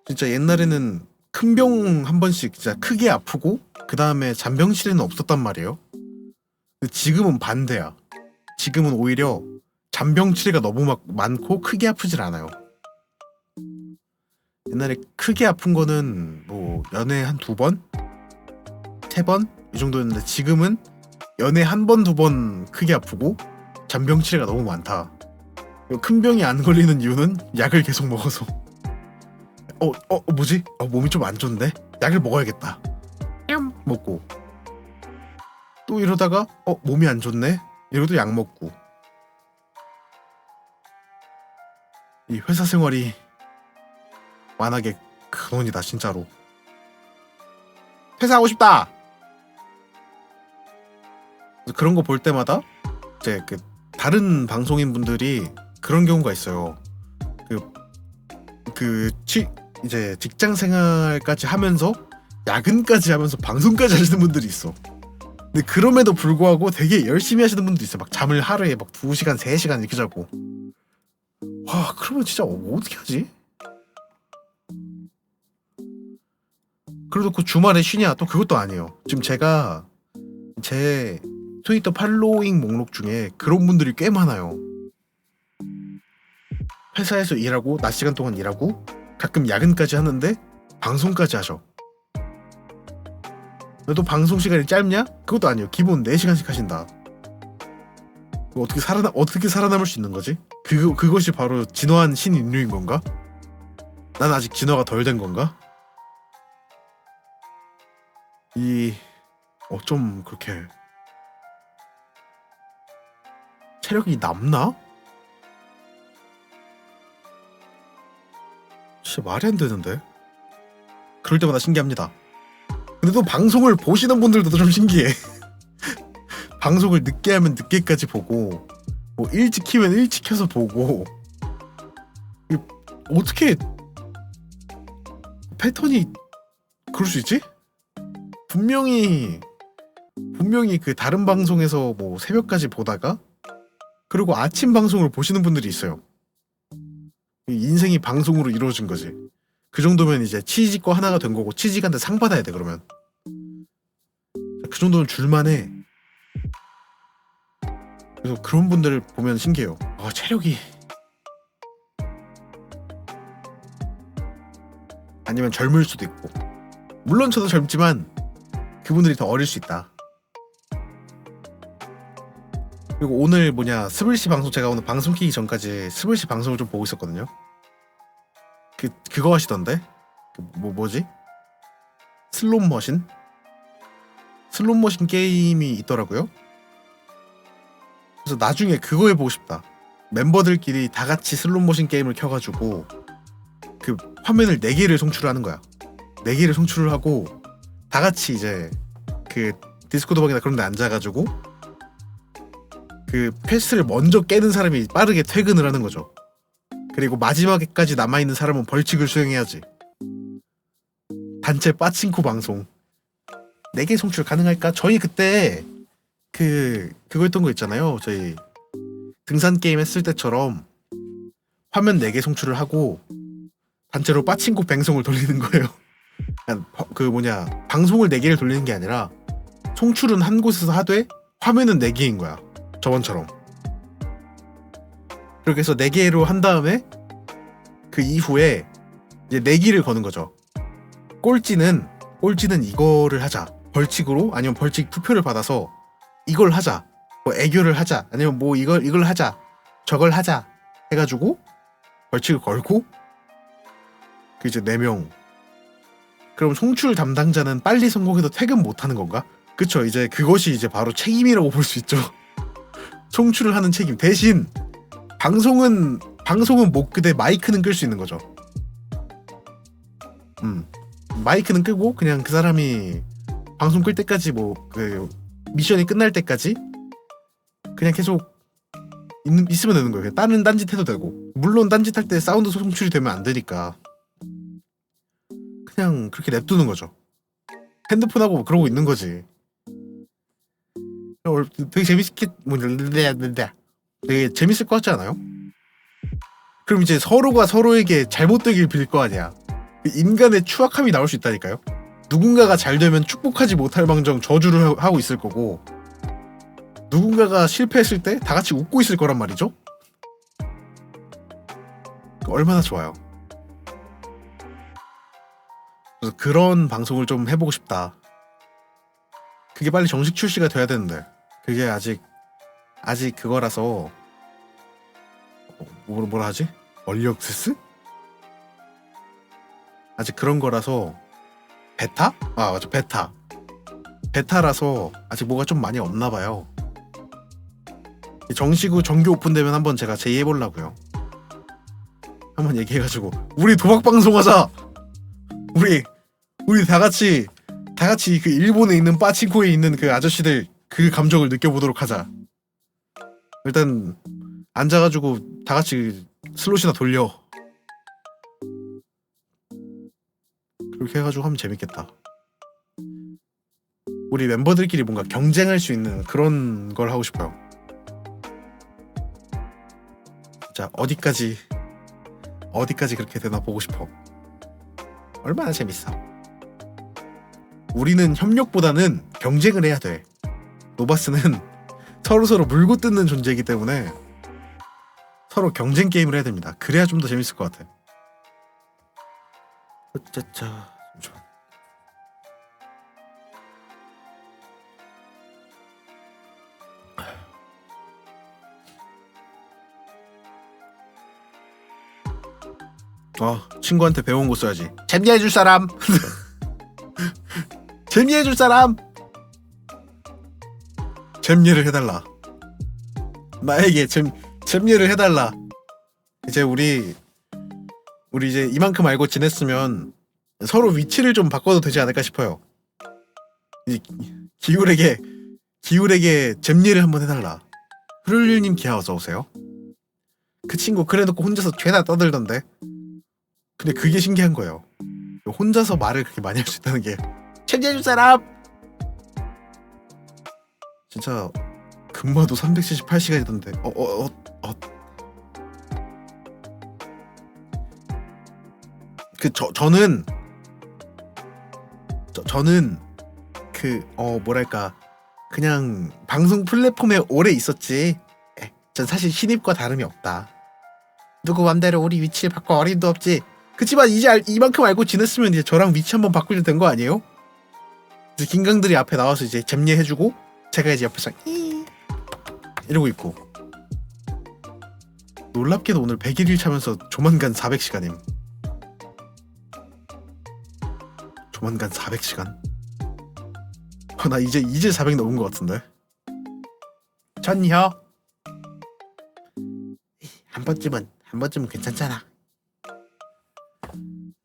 진짜 옛날에는 큰 병 한 번씩 진짜 크게 아프고 그 다음에 잔병 치레는 없었단 말이에요. 근데 지금은 반대야. 지금은 오히려 잔병 치레가 너무 많고 크게 아프질 않아요. 옛날에 크게 아픈 거는 뭐 연애에 한 2번? 3번? 이 정도였는데 지금은 연애에 1번, 2번 크게 아프고 잔병 치레가 너무 많다. 큰 병이 안 걸리는 이유는 약을 계속 먹어서. 뭐지? 몸이 좀 안 좋은데? 약을 먹어야겠다. 먹고 또 이러다가 몸이 안 좋네? 이러도 약 먹고. 이 회사 생활이 만하게 근원이다 진짜로. 퇴사하고 싶다! 그런 거 볼 때마다 이제 그 다른 방송인 분들이 그런 경우가 있어요. 이제 직장 생활까지 하면서 야근까지 하면서 방송까지 하시는 분들이 있어. 근데 그럼에도 불구하고 되게 열심히 하시는 분도 있어. 막 잠을 하루에 막 2시간, 3시간 이렇게 자고. 와, 그러면 진짜 어떻게 하지? 그래도 그 주말에 쉬냐? 또 그것도 아니에요. 지금 제가 제 트위터 팔로잉 목록 중에 그런 분들이 꽤 많아요. 회사에서 일하고 낮 시간 동안 일하고 가끔 야근까지 하는데 방송까지 하셔. 너도 방송 시간이 짧냐? 그것도 아니에요. 기본 4시간씩 하신다. 어떻게 살아남을 수 있는 거지? 그것이 바로 진화한 신인류인 건가? 난 아직 진화가 덜 된 건가? 좀 그렇게 체력이 남나? 진짜 말이 안 되는데. 그럴 때마다 신기합니다. 근데 또 방송을 보시는 분들도 좀 신기해. 방송을 늦게 하면 늦게까지 보고 뭐 일찍 키면 일찍 켜서 보고 어떻게 패턴이 그럴 수 있지? 분명히 그 다른 방송에서 뭐 새벽까지 보다가 그리고 아침 방송을 보시는 분들이 있어요. 인생이 방송으로 이루어진 거지. 그 정도면 이제 치지과 하나가 된 거고 치지한테 상 받아야 돼. 그러면 그 정도는 줄만해. 그래서 그런 분들을 보면 신기해요. 체력이 아니면 젊을 수도 있고 물론 저도 젊지만 그분들이 더 어릴 수 있다. 그리고 오늘 스블시 방송 제가 오늘 방송 키기 전까지 스블시 방송을 좀 보고 있었거든요. 그거 하시던데 뭐지? 슬롯머신 게임이 있더라고요. 그래서 나중에 그거 해보고 싶다. 멤버들끼리 다 같이 슬롯머신 게임을 켜가지고 그 화면을 4개를 송출하는 거야. 4개를 송출을 하고 다 같이 이제 그 디스코드 방이나 그런 데 앉아가지고 그 퀘스트를 먼저 깨는 사람이 빠르게 퇴근을 하는 거죠. 그리고 마지막에까지 남아있는 사람은 벌칙을 수행해야지. 단체 빠친코 방송 4개 송출 가능할까? 저희 그때 그거 했던 거 있잖아요. 저희 등산 게임 했을 때처럼 화면 4개 송출을 하고 단체로 빠친코 뱅송을 돌리는 거예요. 방송을 4개를 돌리는 게 아니라 송출은 한 곳에서 하되 화면은 4개인 거야. 저번처럼. 그렇게 해서 4개로 한 다음에 그 이후에 이제 내기를 거는 거죠. 꼴찌는 이거를 하자. 벌칙으로 아니면 벌칙 투표를 받아서 이걸 하자. 뭐 애교를 하자. 아니면 뭐 이걸 하자. 저걸 하자. 해가지고 벌칙을 걸고 그 이제 4명. 그럼 송출 담당자는 빨리 성공해도 퇴근 못하는 건가? 그쵸. 이제 그것이 이제 바로 책임이라고 볼 수 있죠. 송출을 하는 책임. 대신 방송은 못 끄되 마이크는 끌 수 있는 거죠. 마이크는 끄고 그냥 그 사람이 방송 끌 때까지 그 미션이 끝날 때까지 그냥 계속 있으면 되는 거예요. 다른 딴짓 해도 되고. 물론 딴짓 할 때 사운드 송출이 되면 안 되니까 그냥 그렇게 냅두는 거죠. 핸드폰하고 그러고 있는 거지. 되게 되게 재밌을 것 같지 않아요? 그럼 이제 서로가 서로에게 잘못되길 빌 거 아니야. 인간의 추악함이 나올 수 있다니까요. 누군가가 잘 되면 축복하지 못할 망정 저주를 하고 있을 거고 누군가가 실패했을 때 다 같이 웃고 있을 거란 말이죠. 얼마나 좋아요. 그래서 그런 방송을 좀 해보고 싶다. 그게 빨리 정식 출시가 돼야 되는데 그게 아직 그거라서 뭐라 하지? 얼리 액세스? 아직 그런 거라서 베타? 맞아, 베타라서 아직 뭐가 좀 많이 없나 봐요. 정식으로 정규 오픈되면 한번 제가 제의해보려고요. 한번 얘기해가지고 우리 도박 방송하자. 우리 다 같이 그 일본에 있는 빠친코에 있는 그 아저씨들 그 감정을 느껴보도록 하자. 일단 앉아가지고 다 같이 슬롯이나 돌려. 그렇게 해가지고 하면 재밌겠다. 우리 멤버들끼리 뭔가 경쟁할 수 있는 그런 걸 하고 싶어요. 자, 어디까지 그렇게 되나 보고 싶어. 얼마나 재밌어. 우리는 협력보다는 경쟁을 해야 돼. 노바스는 서로 물고 뜯는 존재이기 때문에 서로 경쟁 게임을 해야 됩니다. 그래야 좀 더 재밌을 것 같아. 어쩌자. 친구한테 배운 거 써야지. 재미해줄 사람. 재미해줄 사람. 잼예를 해달라. 나에게 잼예를 해달라. 이제 우리 이제 이만큼 알고 지냈으면 서로 위치를 좀 바꿔도 되지 않을까 싶어요. 이 기울에게 잼예를 한번 해달라. 흐를님 기아 어서 오세요. 그 친구 그래놓고 혼자서 죄다 떠들던데. 근데 그게 신기한 거예요. 혼자서 말을 그렇게 많이 할 수 있다는 게. 잼예해줄 사람. 진짜 근무도 378시간이던데. 저는 뭐랄까 그냥 방송 플랫폼에 오래 있었지. 전 사실 신입과 다름이 없다. 누구 맘대로 우리 위치를 바꿔 어림도 없지. 그치만 이제 이만큼 알고 지냈으면 이제 저랑 위치 한번 바꾸면 된 거 아니에요? 이제 김강들이 앞에 나와서 이제 잼예해주고 제가 이제 옆에서 이러고 있고. 놀랍게도 오늘 100일 차면서 조만간 400시간임. 조만간 400시간? 나 이제 400 넘은 것 같은데. 전혀 한 번쯤은 괜찮잖아.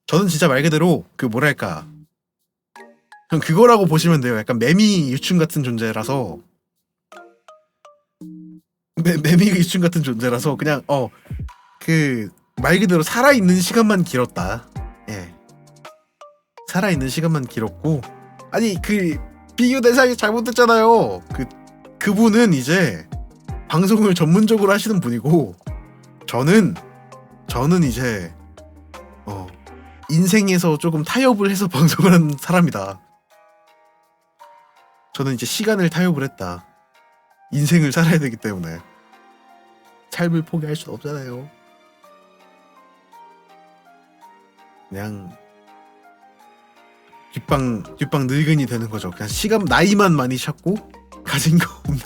저는 진짜 말 그대로 그 뭐랄까 그냥 그거라고 보시면 돼요. 약간 매미 유충 같은 존재라서 매미 유충 같은 존재라서 그냥 그 말 그대로 살아있는 시간만 길었다. 예, 살아있는 시간만 길었고. 아니 그 비교 대상이 잘못됐잖아요. 그분은 이제 방송을 전문적으로 하시는 분이고 저는 이제 인생에서 조금 타협을 해서 방송을 하는 사람이다. 저는 이제 시간을 타협을 했다. 인생을 살아야 되기 때문에. 삶을 포기할 수 없잖아요. 그냥 뒷방 늙은이 되는 거죠. 그냥 시간 나이만 많이 찾고 가진 거 없는.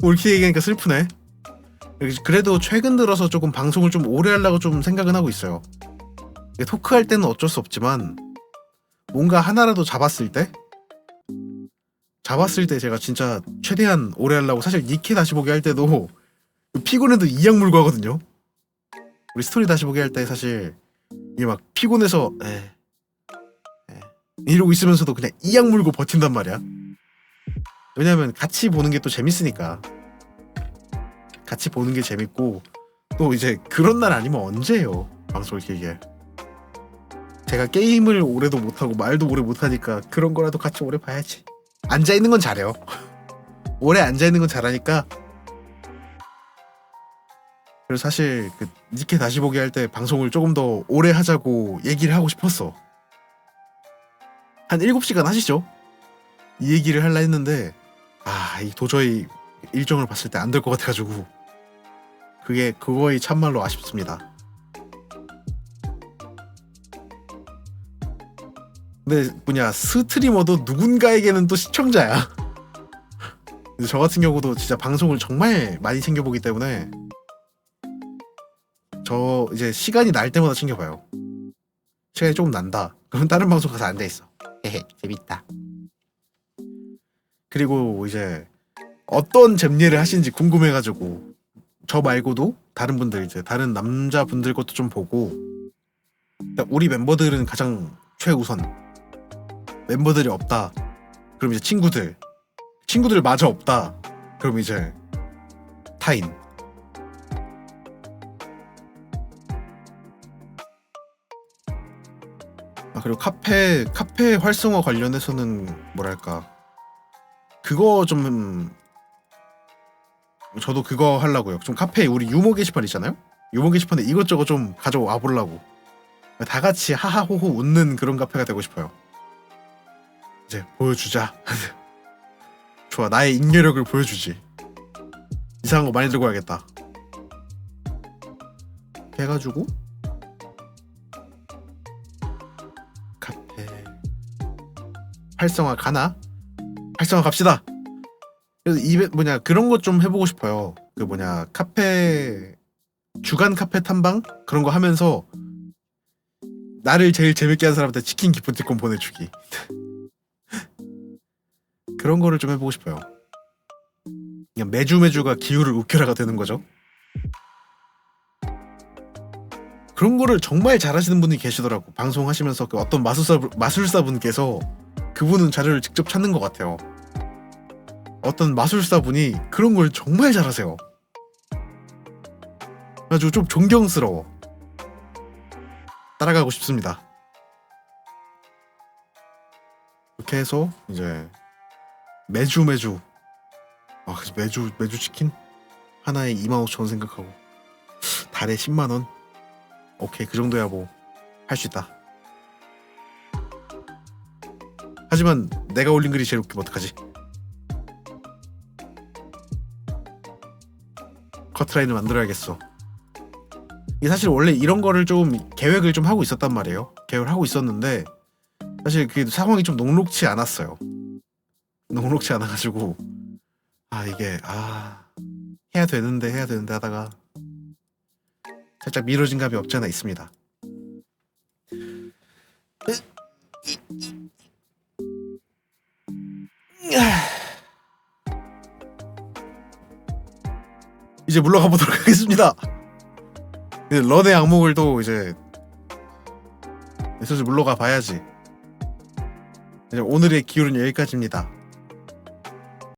옳게 얘기하니까 슬프네. 그래도 최근 들어서 조금 방송을 좀 오래 하려고 좀 생각은 하고 있어요. 토크할 때는 어쩔 수 없지만 뭔가 하나라도 잡았을 때 제가 진짜 최대한 오래 하려고. 사실 니케 다시 보기 할 때도 피곤해도 이악 물고 하거든요. 우리 스토리 다시 보기 할 때 사실 이게 막 피곤해서 이러고 있으면서도 그냥 이악 물고 버틴단 말이야. 왜냐면 같이 보는 게 또 재밌으니까. 같이 보는 게 재밌고 또 이제 그런 날 아니면 언제예요 방송을 길게. 제가 게임을 오래도 못하고 말도 오래 못하니까 그런 거라도 같이 오래 봐야지. 앉아있는 건 잘해요. 오래 앉아있는 건 잘하니까. 그래서 사실 그 니케 다시 보기 할 때 방송을 조금 더 오래 하자고 얘기를 하고 싶었어. 한 7시간 하시죠? 이 얘기를 하려 했는데 이 도저히 일정을 봤을 때 안 될 것 같아가지고 그거에 참말로 아쉽습니다. 근데 스트리머도 누군가에게는 또 시청자야. 저 같은 경우도 진짜 방송을 정말 많이 챙겨보기 때문에 저 이제 시간이 날 때마다 챙겨봐요. 시간이 조금 난다. 그럼 다른 방송 가서 앉아있어. 헤헤, 재밌다. 그리고 이제 어떤 잼예를 하시는지 궁금해가지고 저 말고도 다른 분들, 이제 다른 남자분들 것도 좀 보고. 우리 멤버들은 가장 최우선. 멤버들이 없다. 그럼 이제 친구들 마저 없다. 그럼 이제 타인. 그리고 카페 활성화 관련해서는 뭐랄까 그거 좀 저도 그거 하려고요. 좀 카페에 우리 유머 게시판 있잖아요. 유머 게시판에 이것저것 좀 가져와 보려고. 다 같이 하하호호 웃는 그런 카페가 되고 싶어요. 이제 보여주자. 좋아, 나의 인계력을 보여주지. 이상한 거 많이 들고 와야겠다. 해가지고 카페 활성화 가나? 활성화 갑시다. 그래서 그런 것 좀 해보고 싶어요. 카페 주간 카페 탐방 그런 거 하면서 나를 제일 재밌게 하는 사람한테 치킨 기프티콘 보내주기. 그런 거를 좀 해보고 싶어요. 그냥 매주가 기후를 웃겨라가 되는 거죠. 그런 거를 정말 잘하시는 분이 계시더라고. 방송하시면서 그 어떤 마술사분께서 그분은 자료를 직접 찾는 것 같아요. 어떤 마술사분이 그런 걸 정말 잘하세요. 아주 좀 존경스러워. 따라가고 싶습니다. 이렇게 해서 이제 매주 매주 치킨 하나에 25,000원 생각하고 달에 10만원. 오케이, 그 정도야 뭐 할 수 있다. 하지만 내가 올린 글이 제일 웃기면 어떡하지? 커트라인을 만들어야겠어. 이게 사실 원래 이런 거를 좀 계획을 좀 하고 있었단 말이에요. 계획을 하고 있었는데 사실 그 상황이 좀 녹록치 않았어요. 녹록치 않아가지고 이게 해야 되는데 하다가 살짝 미뤄진 감이 없지 않아 있습니다. 이제 물러가 보도록 하겠습니다. 런의 악몽을 또 이제 슬슬 물러가 봐야지. 이제 오늘의 기울은 여기까지입니다.